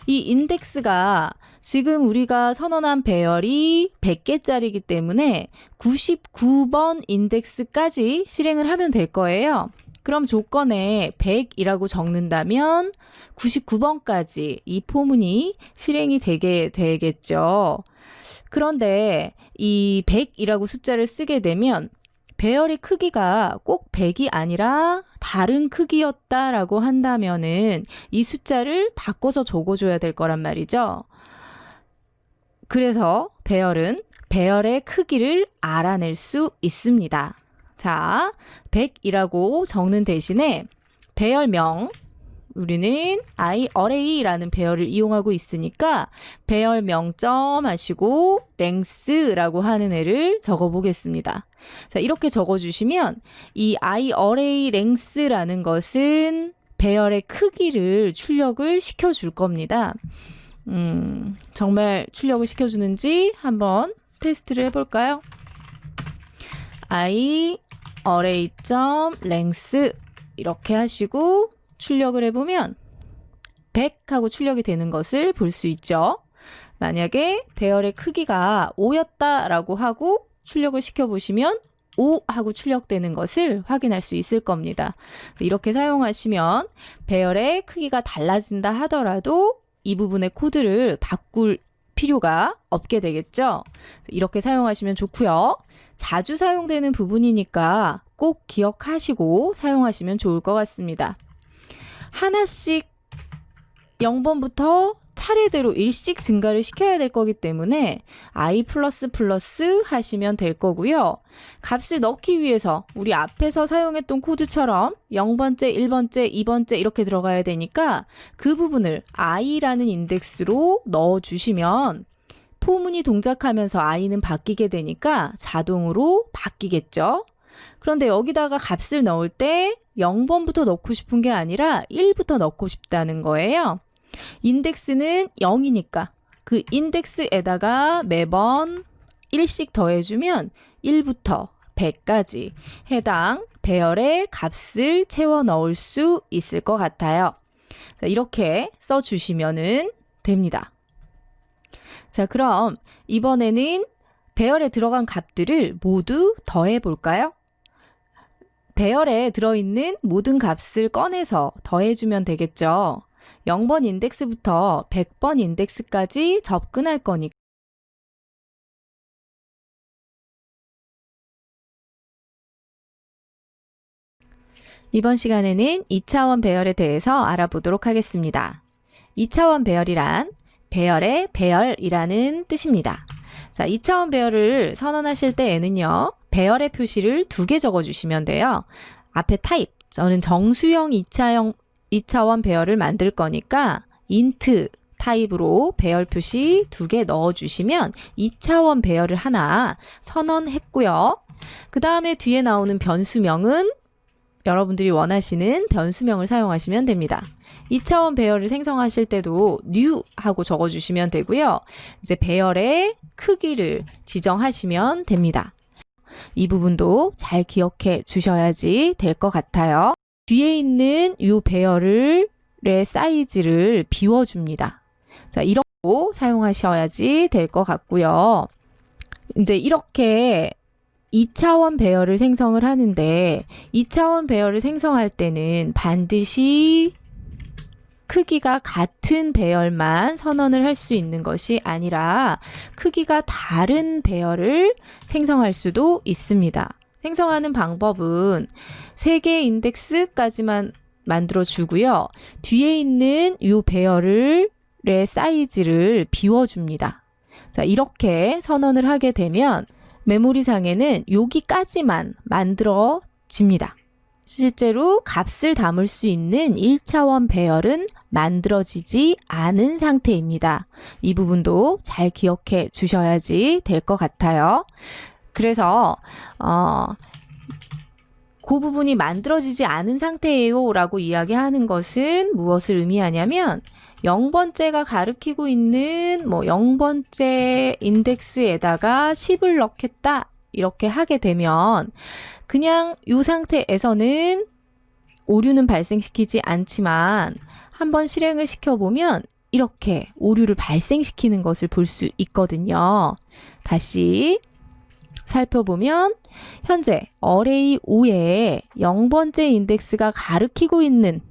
이 인덱스가 지금 우리가 선언한 배열이 100개짜리이기 때문에 99번 인덱스까지 실행을 하면 될 거예요. 그럼 조건에 100이라고 적는다면 99번까지 이 포문이 실행이 되게 되겠죠. 그런데 이 100이라고 숫자를 쓰게 되면 배열의 크기가 꼭 100이 아니라 다른 크기였다라고 한다면은 이 숫자를 바꿔서 적어줘야 될 거란 말이죠. 그래서 배열은 배열의 크기를 알아낼 수 있습니다. 자, 100이라고 적는 대신에 배열명, 우리는 iArray라는 배열을 이용하고 있으니까 배열명점 하시고 length라고 하는 애를 적어 보겠습니다. 자, 이렇게 적어 주시면 이 iArray length라는 것은 배열의 크기를 출력을 시켜 줄 겁니다. 정말 출력을 시켜 주는지 한번 테스트를 해 볼까요? iArray.length 이렇게 하시고 출력을 해보면 100 하고 출력이 되는 것을 볼 수 있죠. 만약에 배열의 크기가 5였다라고 하고 출력을 시켜보시면 5 하고 출력되는 것을 확인할 수 있을 겁니다. 이렇게 사용하시면 배열의 크기가 달라진다 하더라도 이 부분의 코드를 바꿀 필요가 없게 되겠죠. 이렇게 사용하시면 좋고요. 자주 사용되는 부분이니까 꼭 기억하시고 사용하시면 좋을 것 같습니다. 하나씩 0번부터 차례대로 일씩 증가를 시켜야 될 거기 때문에 i++ 하시면 될 거고요. 값을 넣기 위해서 우리 앞에서 사용했던 코드처럼 0번째, 1번째, 2번째 이렇게 들어가야 되니까 그 부분을 i라는 인덱스로 넣어주시면 포문이 동작하면서 i는 바뀌게 되니까 자동으로 바뀌겠죠. 그런데 여기다가 값을 넣을 때 0번부터 넣고 싶은 게 아니라 1부터 넣고 싶다는 거예요. 인덱스는 0이니까 그 인덱스에다가 매번 1씩 더해주면 1부터 100까지 해당 배열의 값을 채워 넣을 수 있을 것 같아요. 자, 이렇게 써주시면 됩니다. 자, 그럼 이번에는 배열에 들어간 값들을 모두 더해 볼까요? 배열에 들어있는 모든 값을 꺼내서 더해주면 되겠죠. 0번 인덱스부터 100번 인덱스까지 접근할 거니까 이번 시간에는 2차원 배열에 대해서 알아보도록 하겠습니다. 2차원 배열이란 배열의 배열이라는 뜻입니다. 자, 2차원 배열을 선언하실 때에는요. 배열의 표시를 2개 적어주시면 돼요. 앞에 타입, 저는 정수형 2차원 배열을 만들 거니까 int 타입으로 배열 표시 2개 넣어주시면 2차원 배열을 하나 선언했고요. 그 다음에 뒤에 나오는 변수명은 여러분들이 원하시는 변수명을 사용하시면 됩니다. 2차원 배열을 생성하실 때도 new 하고 적어주시면 되고요. 이제 배열의 크기를 지정하시면 됩니다. 이 부분도 잘 기억해 주셔야지 될 것 같아요. 뒤에 있는 이 배열의 사이즈를 비워줍니다. 자, 이렇게 사용하셔야지 될 것 같고요. 이제 이렇게 2차원 배열을 생성을 하는데 2차원 배열을 생성할 때는 반드시 크기가 같은 배열만 선언을 할 수 있는 것이 아니라 크기가 다른 배열을 생성할 수도 있습니다. 생성하는 방법은 3개의 인덱스까지만 만들어 주고요. 뒤에 있는 이 배열의 사이즈를 비워줍니다. 자, 이렇게 선언을 하게 되면 메모리상에는 여기까지만 만들어집니다. 실제로 값을 담을 수 있는 1차원 배열은 만들어지지 않은 상태입니다. 이 부분도 잘 기억해 주셔야지 될 것 같아요. 그래서 그 부분이 만들어지지 않은 상태예요 라고 이야기하는 것은 무엇을 의미하냐면 0번째가 가리키고 있는 0번째 인덱스에다가 10을 넣겠다 이렇게 하게 되면 그냥 이 상태에서는 오류는 발생시키지 않지만 한번 실행을 시켜보면 이렇게 오류를 발생시키는 것을 볼 수 있거든요. 다시 살펴보면 현재 어레이 5에 0번째 인덱스가 가리키고 있는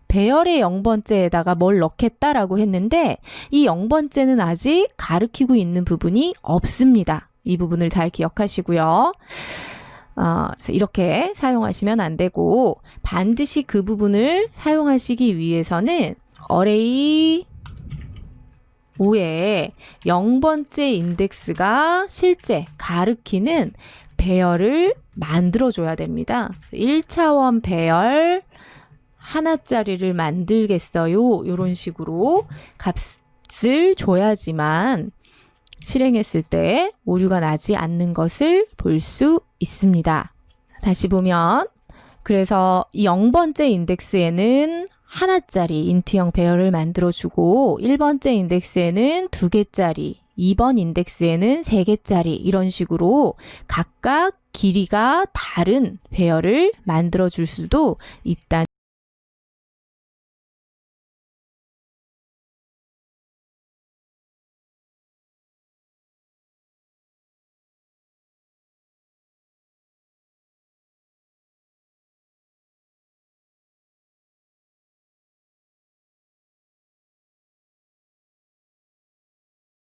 배열의 0번째에다가 뭘 넣겠다라고 했는데 이 0번째는 아직 가리키고 있는 부분이 없습니다. 이 부분을 잘 기억하시고요. 그래서 이렇게 사용하시면 안 되고 반드시 그 부분을 사용하시기 위해서는 어레이 5에 0번째 인덱스가 실제 가리키는 배열을 만들어줘야 됩니다. 1차원 배열 하나짜리를 만들겠어요. 이런 식으로 값을 줘야지만 실행했을 때 오류가 나지 않는 것을 볼 수 있습니다. 다시 보면 그래서 이 0번째 인덱스에는 하나짜리 인트형 배열을 만들어주고 1번째 인덱스에는 2개짜리 2번 인덱스에는 3개짜리 이런 식으로 각각 길이가 다른 배열을 만들어줄 수도 있다.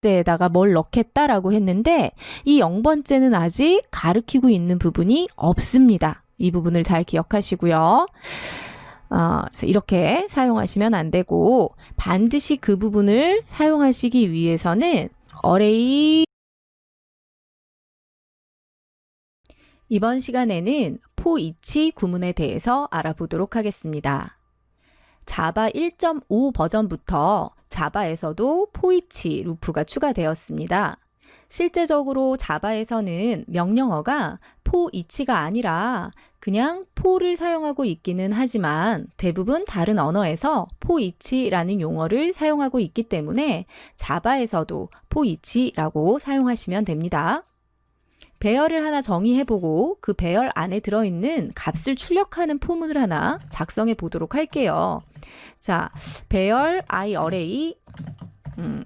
에다가 뭘 넣겠다라고 했는데 이 0번째는 아직 가리키고 있는 부분이 없습니다. 이 부분을 잘 기억하시고요. 그래서 이렇게 사용하시면 안 되고 반드시 그 부분을 사용하시기 위해서는 어레이 이번 시간에는 포이치 구문에 대해서 알아보도록 하겠습니다. 자바 1.5 버전부터 자바에서도 포이치 루프가 추가되었습니다. 실제적으로 자바에서는 명령어가 포이치가 아니라 그냥 포를 사용하고 있기는 하지만 대부분 다른 언어에서 포이치라는 용어를 사용하고 있기 때문에 자바에서도 포이치라고 사용하시면 됩니다. 배열을 하나 정의해보고 그 배열 안에 들어있는 값을 출력하는 포문을 하나 작성해 보도록 할게요. 자, 배열 iArray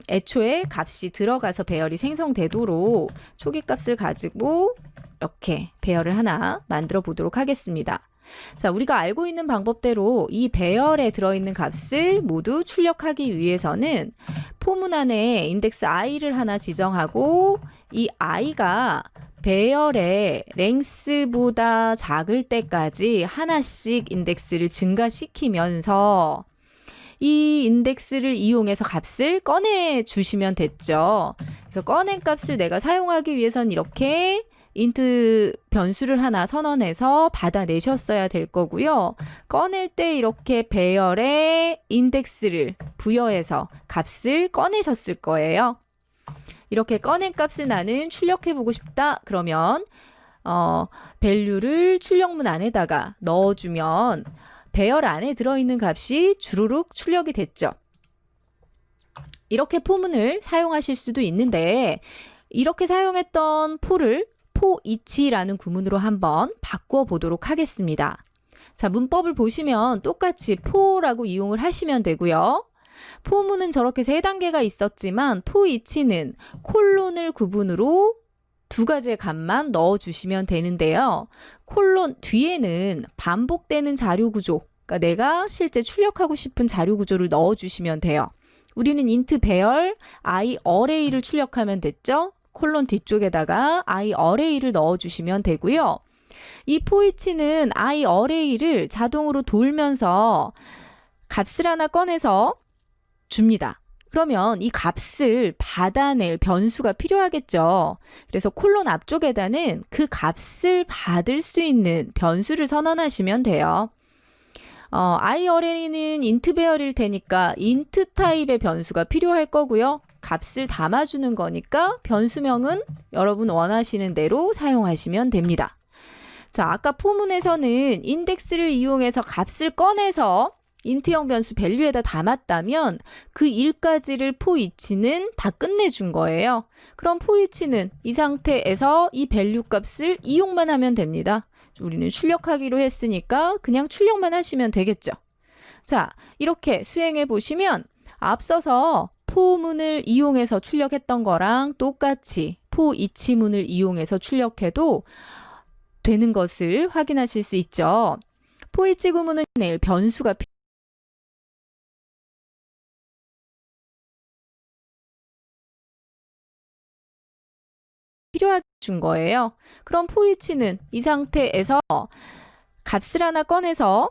애초에 값이 들어가서 배열이 생성되도록 초기값을 가지고 이렇게 배열을 하나 만들어 보도록 하겠습니다. 자, 우리가 알고 있는 방법대로 이 배열에 들어있는 값을 모두 출력하기 위해서는 포문 안에 인덱스 i를 하나 지정하고 이 i가 배열의 랭스보다 작을 때까지 하나씩 인덱스를 증가시키면서 이 인덱스를 이용해서 값을 꺼내 주시면 됐죠. 그래서 꺼낸 값을 내가 사용하기 위해선 이렇게 인트 변수를 하나 선언해서 받아내셨어야 될 거고요. 꺼낼 때 이렇게 배열의 인덱스를 부여해서 값을 꺼내셨을 거예요. 이렇게 꺼낸 값을 나는 출력해보고 싶다. 그러면 밸류를 출력문 안에다가 넣어주면 배열 안에 들어있는 값이 주르륵 출력이 됐죠. 이렇게 포문을 사용하실 수도 있는데 이렇게 사용했던 포를 포이치라는 구문으로 한번 바꿔 보도록 하겠습니다. 자, 문법을 보시면 똑같이 포라고 이용을 하시면 되고요. 포문은 저렇게 3단계가 있었지만 포이치는 콜론을 구분으로 2가지의 값만 넣어주시면 되는데요. 콜론 뒤에는 반복되는 자료 구조, 그러니까 내가 실제 출력하고 싶은 자료 구조를 넣어주시면 돼요. 우리는 인트 배열 iArray를 출력하면 됐죠. 콜론 뒤쪽에다가 iArray를 넣어주시면 되고요. 이 포이치는 iArray를 자동으로 돌면서 값을 하나 꺼내서 줍니다. 그러면 이 값을 받아낼 변수가 필요하겠죠. 그래서 콜론 앞쪽에다는 그 값을 받을 수 있는 변수를 선언하시면 돼요. i 어레이는 인트 배열일 테니까 인트 타입의 변수가 필요할 거고요. 값을 담아주는 거니까 변수명은 여러분 원하시는 대로 사용하시면 됩니다. 자, 아까 포문에서는 인덱스를 이용해서 값을 꺼내서 인트형 변수 밸류에다 담았다면 그 일까지를 포이치는 다 끝내준 거예요. 그럼 포이치는 이 상태에서 이 밸류 값을 이용만 하면 됩니다. 우리는 출력하기로 했으니까 그냥 출력만 하시면 되겠죠. 자, 이렇게 수행해 보시면 앞서서 포문을 이용해서 출력했던 거랑 똑같이 포이치문을 이용해서 출력해도 되는 것을 확인하실 수 있죠. 포이치 구문은 낼 변수가 필요하게 준 거예요. 그럼 포이치는 이 상태에서 값을 하나 꺼내서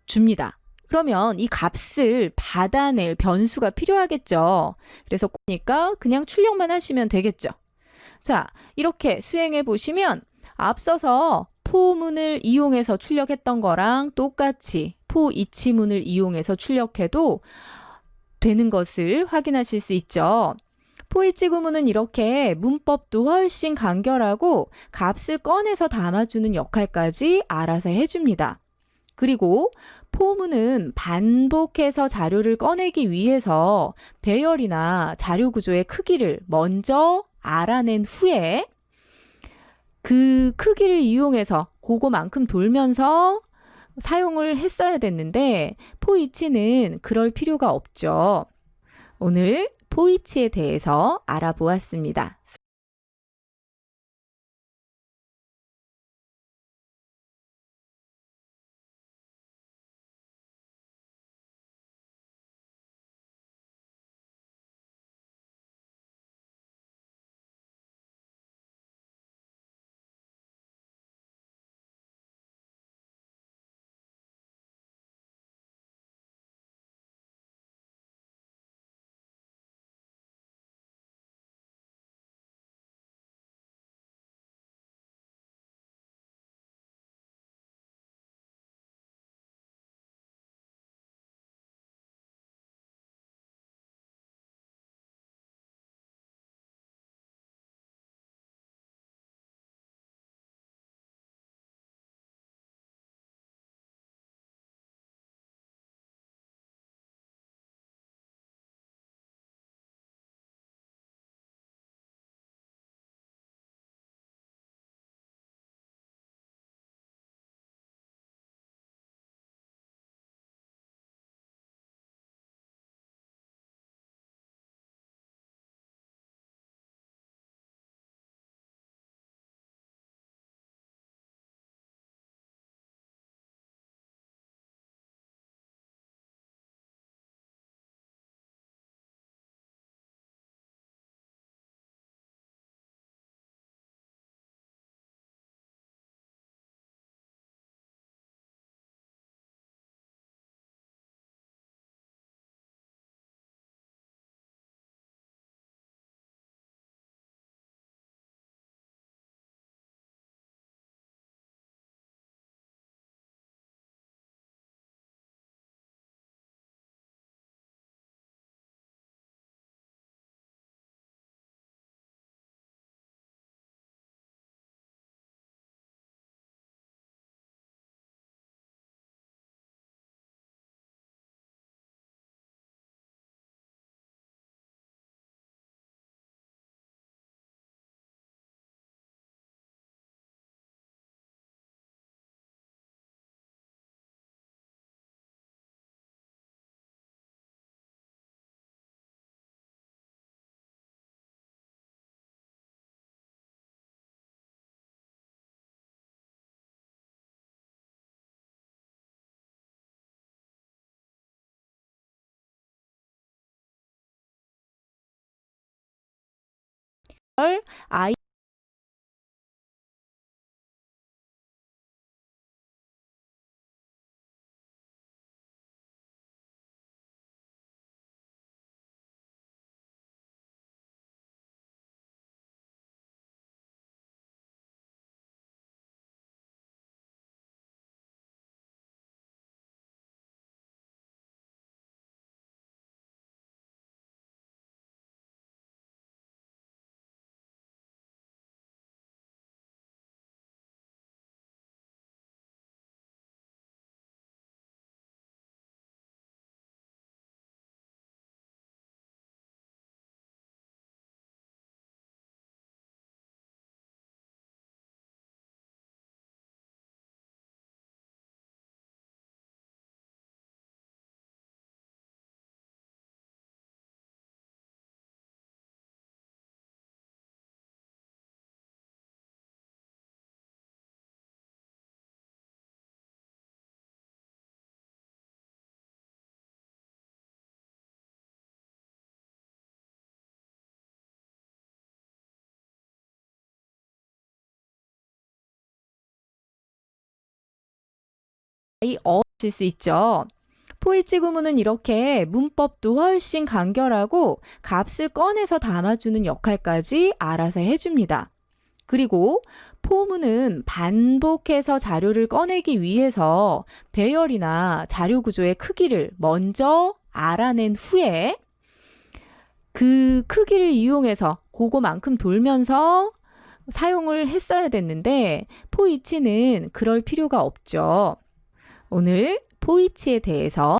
줍니다. 그러면 이 값을 받아낼 변수가 필요하겠죠. 그래서 그냥 출력만 하시면 되겠죠. 자, 이렇게 수행해 보시면 앞서서 포문을 이용해서 출력했던 거랑 똑같이 포이치문을 이용해서 출력해도 되는 것을 확인하실 수 있죠. 포이치 구문은 이렇게 문법도 훨씬 간결하고 값을 꺼내서 담아주는 역할까지 알아서 해줍니다. 그리고 포문은 반복해서 자료를 꺼내기 위해서 배열이나 자료 구조의 크기를 먼저 알아낸 후에 그 크기를 이용해서 그거만큼 돌면서 사용을 했어야 됐는데 포이치는 그럴 필요가 없죠. 오늘 포이치에 대해서 알아보았습니다. I 실 수 있죠. 포이치 구문은 이렇게 문법도 훨씬 간결하고 값을 꺼내서 담아주는 역할까지 알아서 해줍니다. 그리고 포문은 반복해서 자료를 꺼내기 위해서 배열이나 자료 구조의 크기를 먼저 알아낸 후에 그 크기를 이용해서 그거만큼 돌면서 사용을 했어야 됐는데 포이치는 그럴 필요가 없죠. 오늘 포이치에 대해서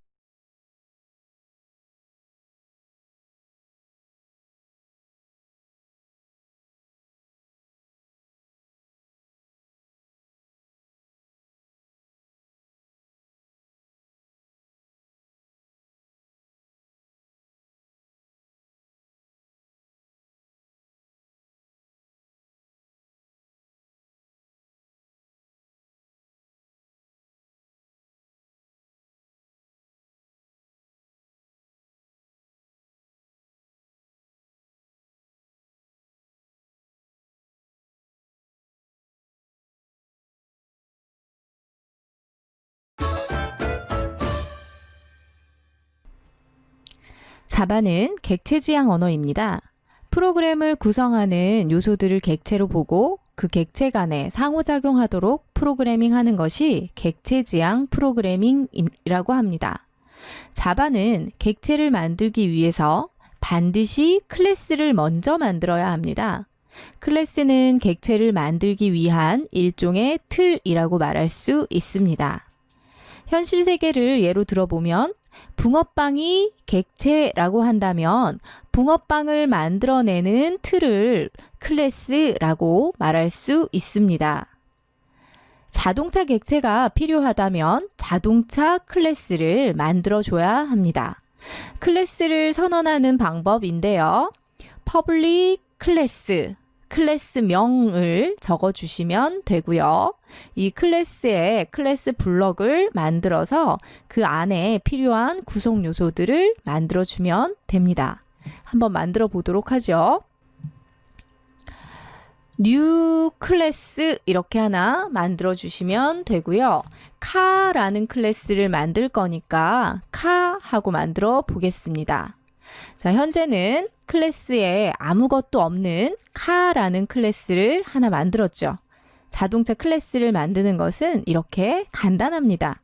자바는 객체 지향 언어입니다. 프로그램을 구성하는 요소들을 객체로 보고 그 객체 간에 상호작용하도록 프로그래밍하는 것이 객체 지향 프로그래밍이라고 합니다. 자바는 객체를 만들기 위해서 반드시 클래스를 먼저 만들어야 합니다. 클래스는 객체를 만들기 위한 일종의 틀이라고 말할 수 있습니다. 현실 세계를 예로 들어보면 붕어빵이 객체라고 한다면 붕어빵을 만들어내는 틀을 클래스라고 말할 수 있습니다. 자동차 객체가 필요하다면 자동차 클래스를 만들어줘야 합니다. 클래스를 선언하는 방법인데요. public class, 클래스명을 적어주시면 되고요. 이 클래스에 클래스 블럭을 만들어서 그 안에 필요한 구성 요소들을 만들어주면 됩니다. 한번 만들어 보도록 하죠. new 클래스 이렇게 하나 만들어 주시면 되고요. 카라는 클래스를 만들 거니까 카 하고 만들어 보겠습니다. 자, 현재는 클래스에 아무것도 없는 카라는 클래스를 하나 만들었죠. 자동차 클래스를 만드는 것은 이렇게 간단합니다.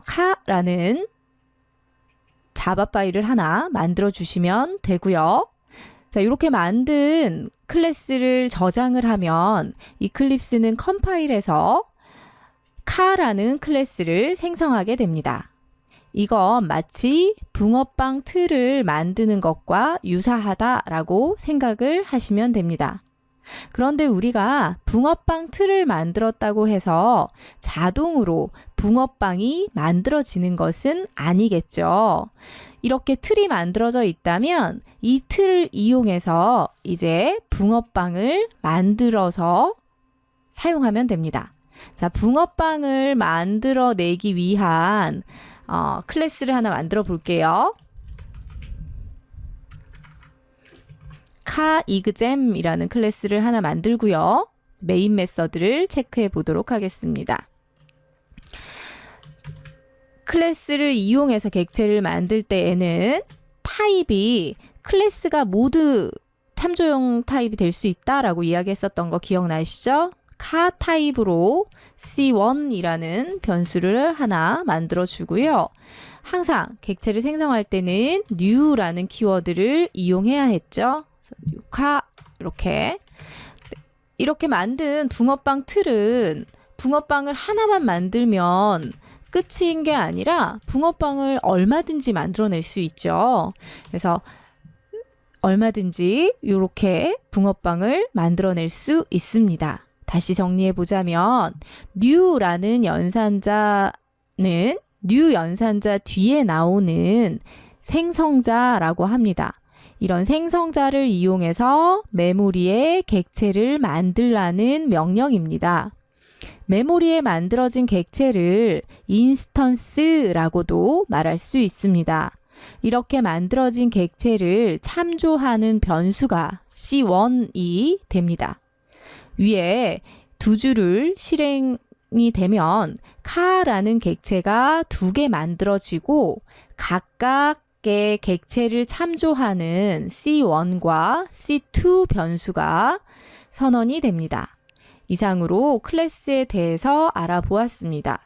카라는 자바 파일을 하나 만들어 주시면 되고요. 자, 이렇게 만든 클래스를 저장을 하면 이클립스는 컴파일해서 카라는 클래스를 생성하게 됩니다. 이건 마치 붕어빵 틀을 만드는 것과 유사하다라고 생각을 하시면 됩니다. 그런데 우리가 붕어빵 틀을 만들었다고 해서 자동으로 붕어빵이 만들어지는 것은 아니겠죠. 이렇게 틀이 만들어져 있다면 이 틀을 이용해서 이제 붕어빵을 만들어서 사용하면 됩니다. 자, 붕어빵을 만들어내기 위한 클래스를 하나 만들어 볼게요. 카이그잼이라는 클래스를 하나 만들고요. 메인 메서드를 체크해 보도록 하겠습니다. 클래스를 이용해서 객체를 만들 때에는 타입이 클래스가 모두 참조형 타입이 될 수 있다라고 이야기했었던 거 기억나시죠? 카 타입으로 C1이라는 변수를 하나 만들어 주고요. 항상 객체를 생성할 때는 new라는 키워드를 이용해야 했죠. 카 이렇게 만든 붕어빵 틀은 붕어빵을 하나만 만들면 끝인 게 아니라 붕어빵을 얼마든지 만들어낼 수 있죠. 그래서 얼마든지 이렇게 붕어빵을 만들어낼 수 있습니다. 다시 정리해 보자면 new라는 연산자는 new 연산자 뒤에 나오는 생성자라고 합니다. 이런 생성자를 이용해서 메모리에 객체를 만들라는 명령입니다. 메모리에 만들어진 객체를 인스턴스라고도 말할 수 있습니다. 이렇게 만들어진 객체를 참조하는 변수가 C1이 됩니다. 위에 두 줄을 실행을 스트링이 되면 카라는 객체가 2개 만들어지고 각각의 객체를 참조하는 C1과 C2 변수가 선언이 됩니다. 이상으로 클래스에 대해서 알아보았습니다.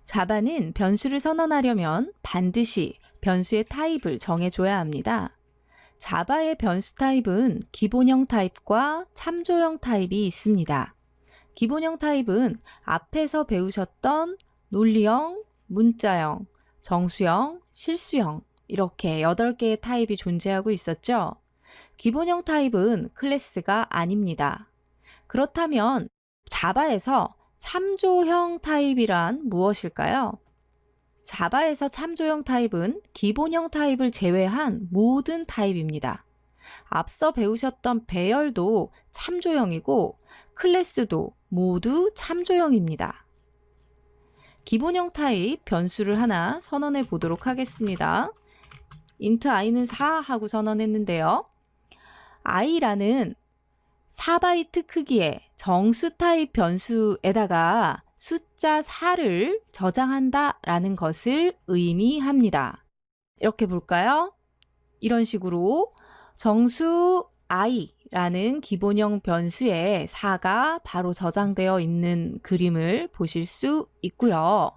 자바는 변수를 선언하려면 반드시 변수의 타입을 정해줘야 합니다. 자바의 변수 타입은 기본형 타입과 참조형 타입이 있습니다. 기본형 타입은 앞에서 배우셨던 논리형, 문자형, 정수형, 실수형 이렇게 8개의 타입이 존재하고 있었죠. 기본형 타입은 클래스가 아닙니다. 그렇다면 자바에서 참조형 타입이란 무엇일까요? 자바에서 참조형 타입은 기본형 타입을 제외한 모든 타입입니다. 앞서 배우셨던 배열도 참조형이고 클래스도 모두 참조형입니다. 기본형 타입 변수를 하나 선언해 보도록 하겠습니다. int i는 4 하고 선언했는데요. i라는 4바이트 크기의 정수 타입 변수에다가 숫자 4를 저장한다 라는 것을 의미합니다. 이렇게 볼까요? 이런 식으로 정수 i라는 기본형 변수에 4가 바로 저장되어 있는 그림을 보실 수 있고요.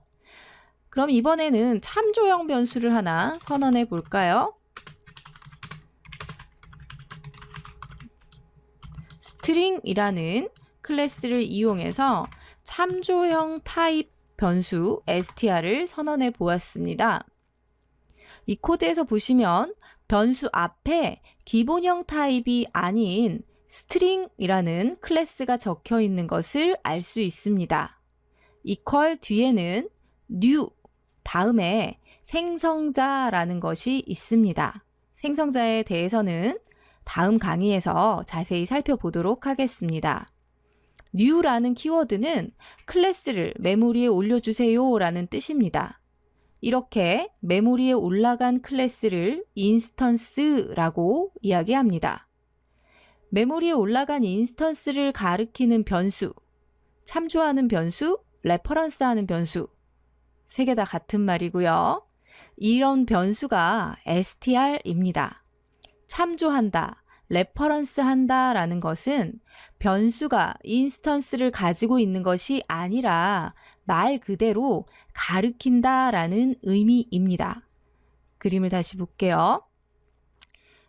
그럼 이번에는 참조형 변수를 하나 선언해 볼까요? 스트링이라는 클래스를 이용해서 참조형 타입 변수 str을 선언해 보았습니다. 이 코드에서 보시면 변수 앞에 기본형 타입이 아닌 스트링이라는 클래스가 적혀 있는 것을 알 수 있습니다. equal 뒤에는 new 다음에 생성자라는 것이 있습니다. 생성자에 대해서는 다음 강의에서 자세히 살펴보도록 하겠습니다. new라는 키워드는 클래스를 메모리에 올려주세요 라는 뜻입니다. 이렇게 메모리에 올라간 클래스를 인스턴스라고 이야기합니다. 메모리에 올라간 인스턴스를 가리키는 변수, 참조하는 변수, 레퍼런스하는 변수, 세 개 다 같은 말이고요. 이런 변수가 str입니다. 참조한다, 레퍼런스 한다 라는 것은 변수가 인스턴스를 가지고 있는 것이 아니라 말 그대로 가리킨다 라는 의미입니다. 그림을 다시 볼게요.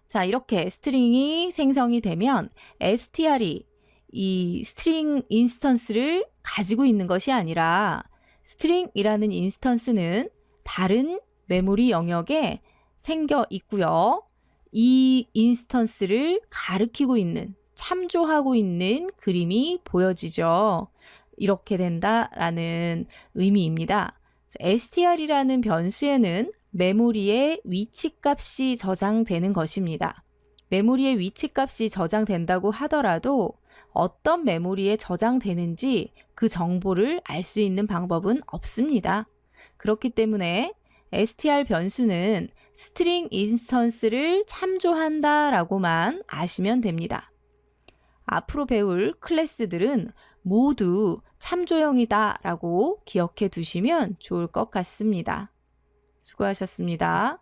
자, 이렇게 스트링이 생성이 되면 str이 이 스트링 인스턴스를 가지고 있는 것이 아니라 스트링이라는 인스턴스는 다른 메모리 영역에 생겨 있고요. 이 인스턴스를 가리키고 있는, 참조하고 있는 그림이 보여지죠. 이렇게 된다라는 의미입니다. str이라는 변수에는 메모리의 위치값이 저장되는 것입니다. 메모리의 위치값이 저장된다고 하더라도 어떤 메모리에 저장되는지 그 정보를 알 수 있는 방법은 없습니다. 그렇기 때문에 str 변수는 스트링 인스턴스를 참조한다 라고만 아시면 됩니다. 앞으로 배울 클래스들은 모두 참조형이다 라고 기억해 두시면 좋을 것 같습니다. 수고하셨습니다.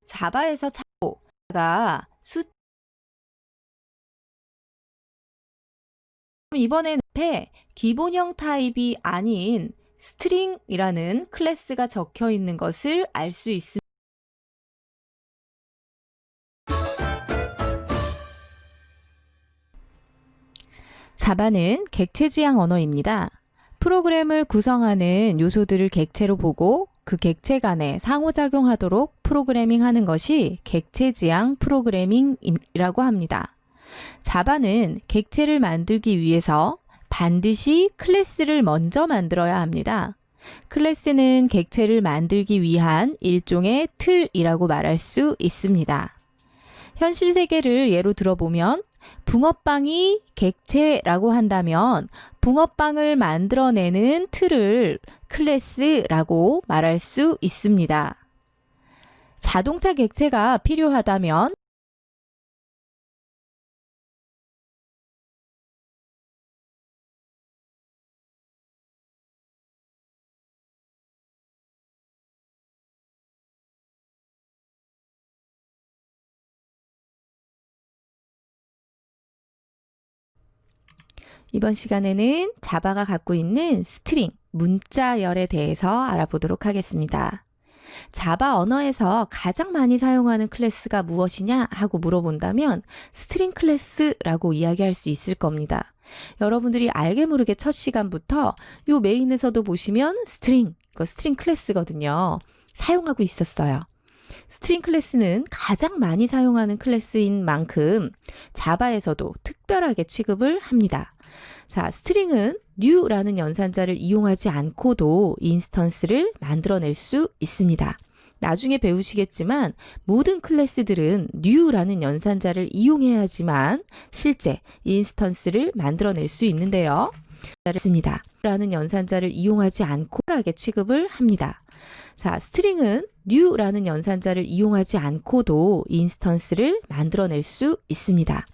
자바에서 자바가 이번에는 기본형 타입이 아닌 스트링이라는 클래스가 적혀 있는 것을 알 수 있습니다. 자바는 객체 지향 언어입니다. 프로그램을 구성하는 요소들을 객체로 보고 그 객체 간에 상호작용하도록 프로그래밍 하는 것이 객체 지향 프로그래밍이라고 합니다. 자바는 객체를 만들기 위해서 반드시 클래스를 먼저 만들어야 합니다. 클래스는 객체를 만들기 위한 일종의 틀이라고 말할 수 있습니다. 현실 세계를 예로 들어보면 붕어빵이 객체라고 한다면 붕어빵을 만들어내는 틀을 클래스라고 말할 수 있습니다. 자동차 객체가 필요하다면 이번 시간에는 자바가 갖고 있는 스트링, 문자열에 대해서 알아보도록 하겠습니다. 자바 언어에서 가장 많이 사용하는 클래스가 무엇이냐 하고 물어본다면 스트링 클래스라고 이야기할 수 있을 겁니다. 여러분들이 알게 모르게 첫 시간부터 요 메인에서도 보시면 스트링 클래스거든요. 사용하고 있었어요. 스트링 클래스는 가장 많이 사용하는 클래스인 만큼 자바에서도 특별하게 취급을 합니다. 자, 스트링은 new라는 연산자를 이용하지 않고도 인스턴스를 만들어낼 수 있습니다. 나중에 배우시겠지만 모든 클래스들은 new라는 연산자를 이용해야지만 실제 인스턴스를 만들어낼 수 있는데요. 라는 연산자를 이용하지 않고 하게 취급을 합니다. 자, 스트링은 new라는 연산자를 이용하지 않고도 인스턴스를 만들어낼 수 있습니다.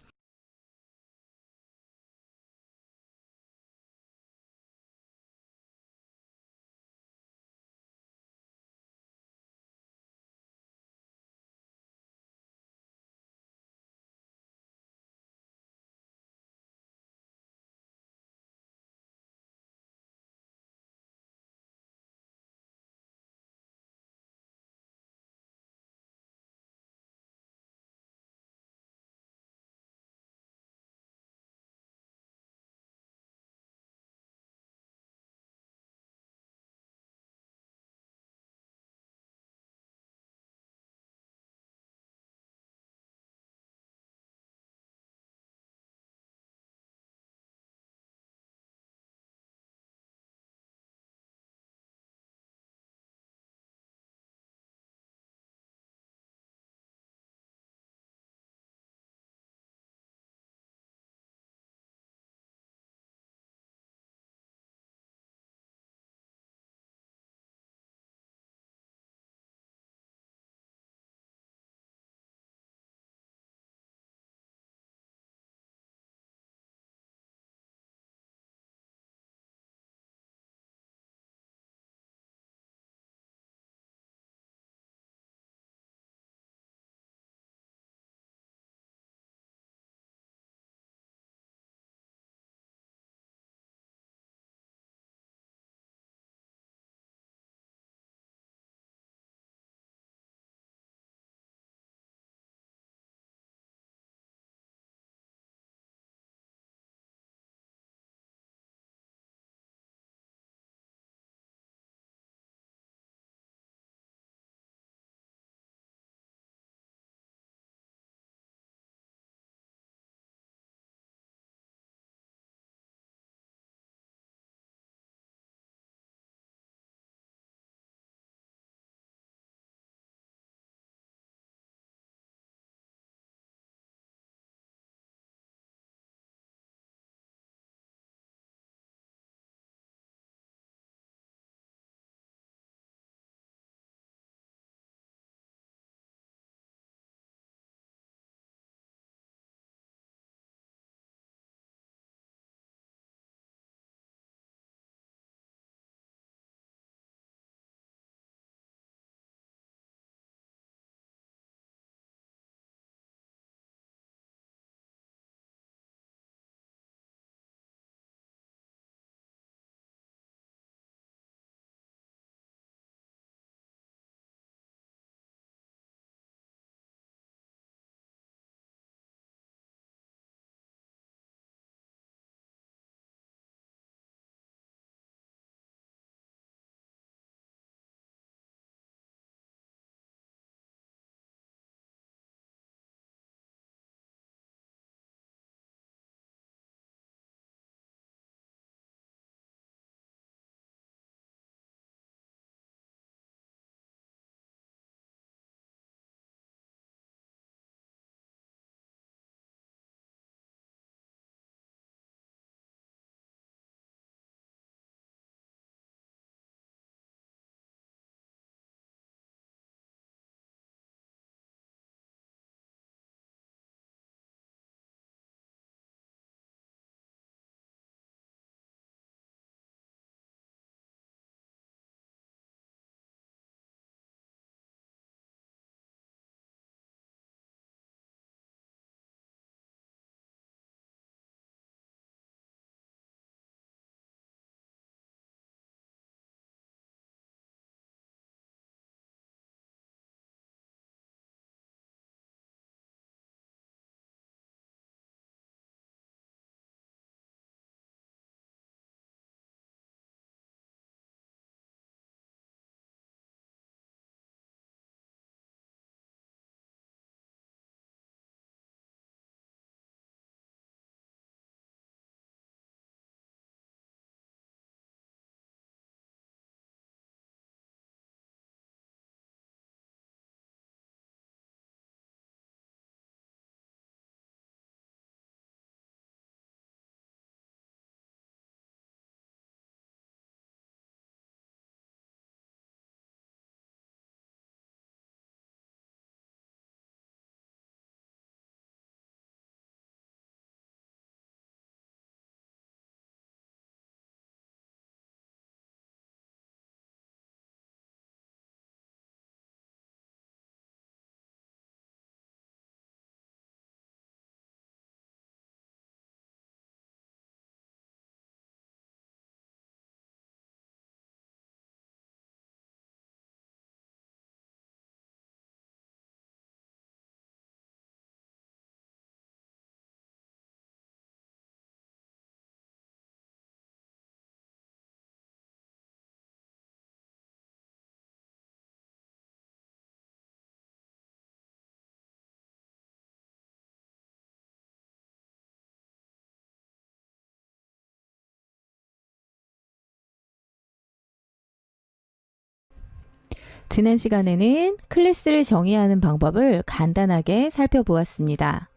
지난 시간에는 클래스를 정의하는 방법을 간단하게 살펴보았습니다.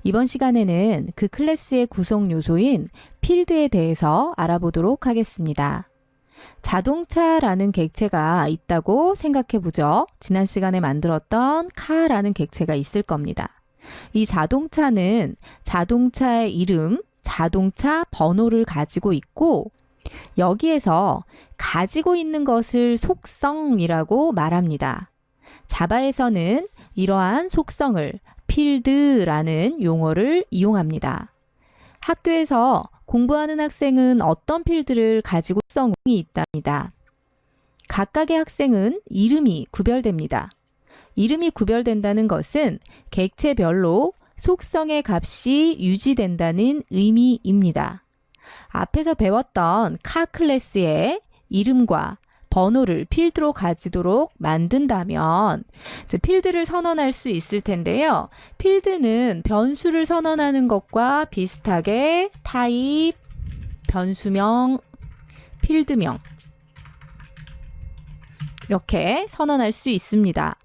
이번 시간에는 그 클래스의 구성 요소인 필드에 대해서 알아보도록 하겠습니다. 자동차라는 객체가 있다고 생각해 보죠. 지난 시간에 만들었던 카라는 객체가 있을 겁니다. 이 자동차는 자동차의 이름, 자동차 번호를 가지고 있고 여기에서 가지고 있는 것을 속성이라고 말합니다. 자바에서는 이러한 속성을 필드라는 용어를 이용합니다. 학교에서 공부하는 학생은 어떤 필드를 가지고 속성이 있답니다. 각각의 학생은 이름이 구별됩니다. 이름이 구별된다는 것은 객체별로 속성의 값이 유지된다는 의미입니다. 앞에서 배웠던 카 클래스의 이름과 번호를 필드로 가지도록 만든다면 필드를 선언할 수 있을 텐데요. 필드는 변수를 선언하는 것과 비슷하게 타입, 변수명, 필드명 이렇게 선언할 수 있습니다.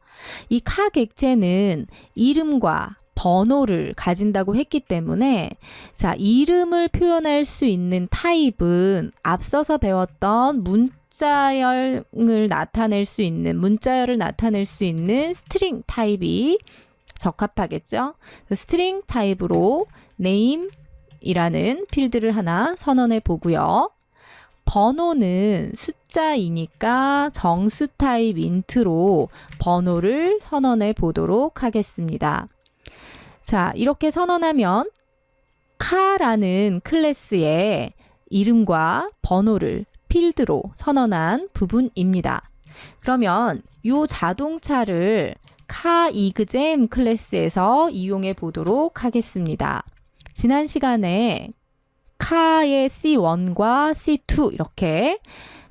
이 카 객체는 이름과 번호를 가진다고 했기 때문에 자, 이름을 표현할 수 있는 타입은 앞서서 배웠던 문자열을 나타낼 수 있는 스트링 타입이 적합하겠죠. 스트링 타입으로 name이라는 필드를 하나 선언해 보고요. 번호는 숫자이니까 정수 타입 int로 번호를 선언해 보도록 하겠습니다. 자, 이렇게 선언하면 카라는 클래스의 이름과 번호를 필드로 선언한 부분입니다. 그러면 이 자동차를 카이그잼 클래스에서 이용해 보도록 하겠습니다. 지난 시간에 카의 C1과 C2 이렇게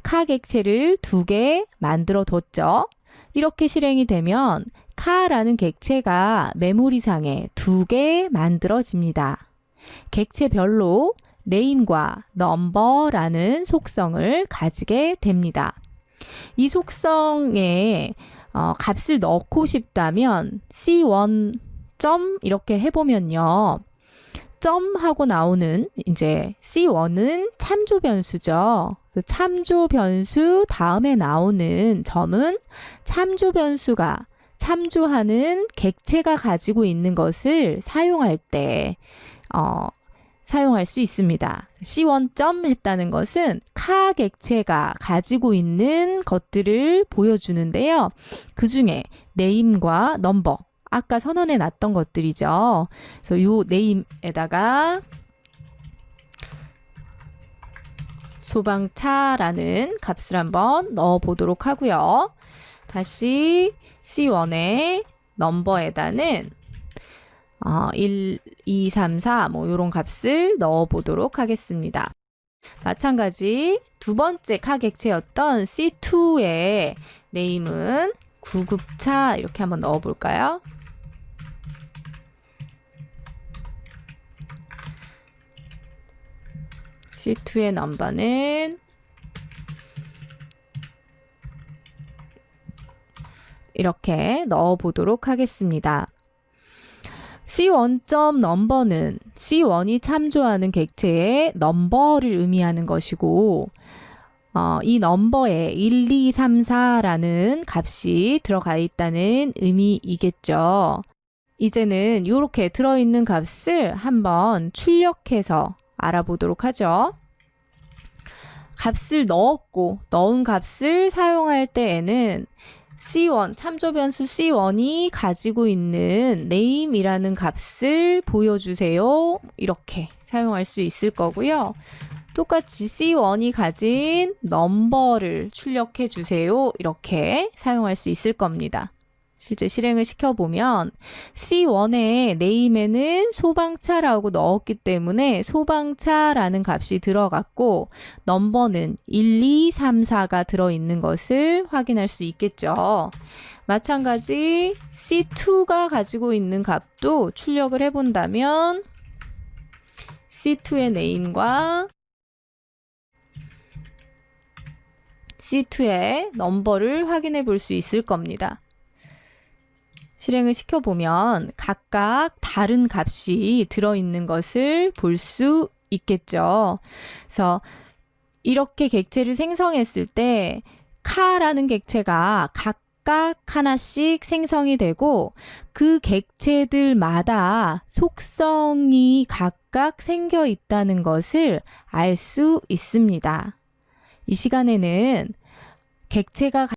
카 객체를 2개 만들어 뒀죠. 이렇게 실행이 되면 카라는 객체가 메모리상에 2개 만들어집니다. 객체별로 name과 number라는 속성을 가지게 됩니다. 이 속성에 값을 넣고 싶다면 C1 점 이렇게 해보면요. 점하고 나오는 이제 C1은 참조 변수죠. 참조 변수 다음에 나오는 점은 참조 변수가 참조하는 객체가 가지고 있는 것을 사용할 때 사용할 수 있습니다. C1점 했다는 것은 카 객체가 가지고 있는 것들을 보여주는데요. 그 중에 name과 number 아까 선언해 놨던 것들이죠. 그래서 이 name에다가 소방차라는 값을 한번 넣어 보도록 하고요. 다시 C1의 넘버에다는 1, 2, 3, 4 뭐 이런 값을 넣어 보도록 하겠습니다. 마찬가지 두 번째 카 객체였던 C2의 네임은 구급차 이렇게 한번 넣어 볼까요? C2의 넘버는 이렇게 넣어 보도록 하겠습니다. C1점 넘버는 C1이 참조하는 객체의 넘버를 의미하는 것이고 이 넘버에 1, 2, 3, 4라는 값이 들어가 있다는 의미이겠죠. 이제는 이렇게 들어있는 값을 한번 출력해서 알아보도록 하죠. 값을 넣었고 넣은 값을 사용할 때에는 C1, 참조 변수 C1이 가지고 있는 name이라는 값을 보여주세요. 이렇게 사용할 수 있을 거고요. 똑같이 C1이 가진 넘버를 출력해 주세요. 이렇게 사용할 수 있을 겁니다. 실제 실행을 시켜보면 C1의 name에는 소방차라고 넣었기 때문에 소방차라는 값이 들어갔고 넘버는 1, 2, 3, 4가 들어있는 것을 확인할 수 있겠죠. 마찬가지 C2가 가지고 있는 값도 출력을 해본다면 C2의 name과 C2의 넘버를 확인해 볼 수 있을 겁니다. 실행을 시켜보면 각각 다른 값이 들어있는 것을 볼 수 있겠죠. 그래서 이렇게 객체를 생성했을 때 카라는 객체가 각각 하나씩 생성이 되고 그 객체들마다 속성이 각각 생겨 있다는 것을 알 수 있습니다. 이 시간에는 객체가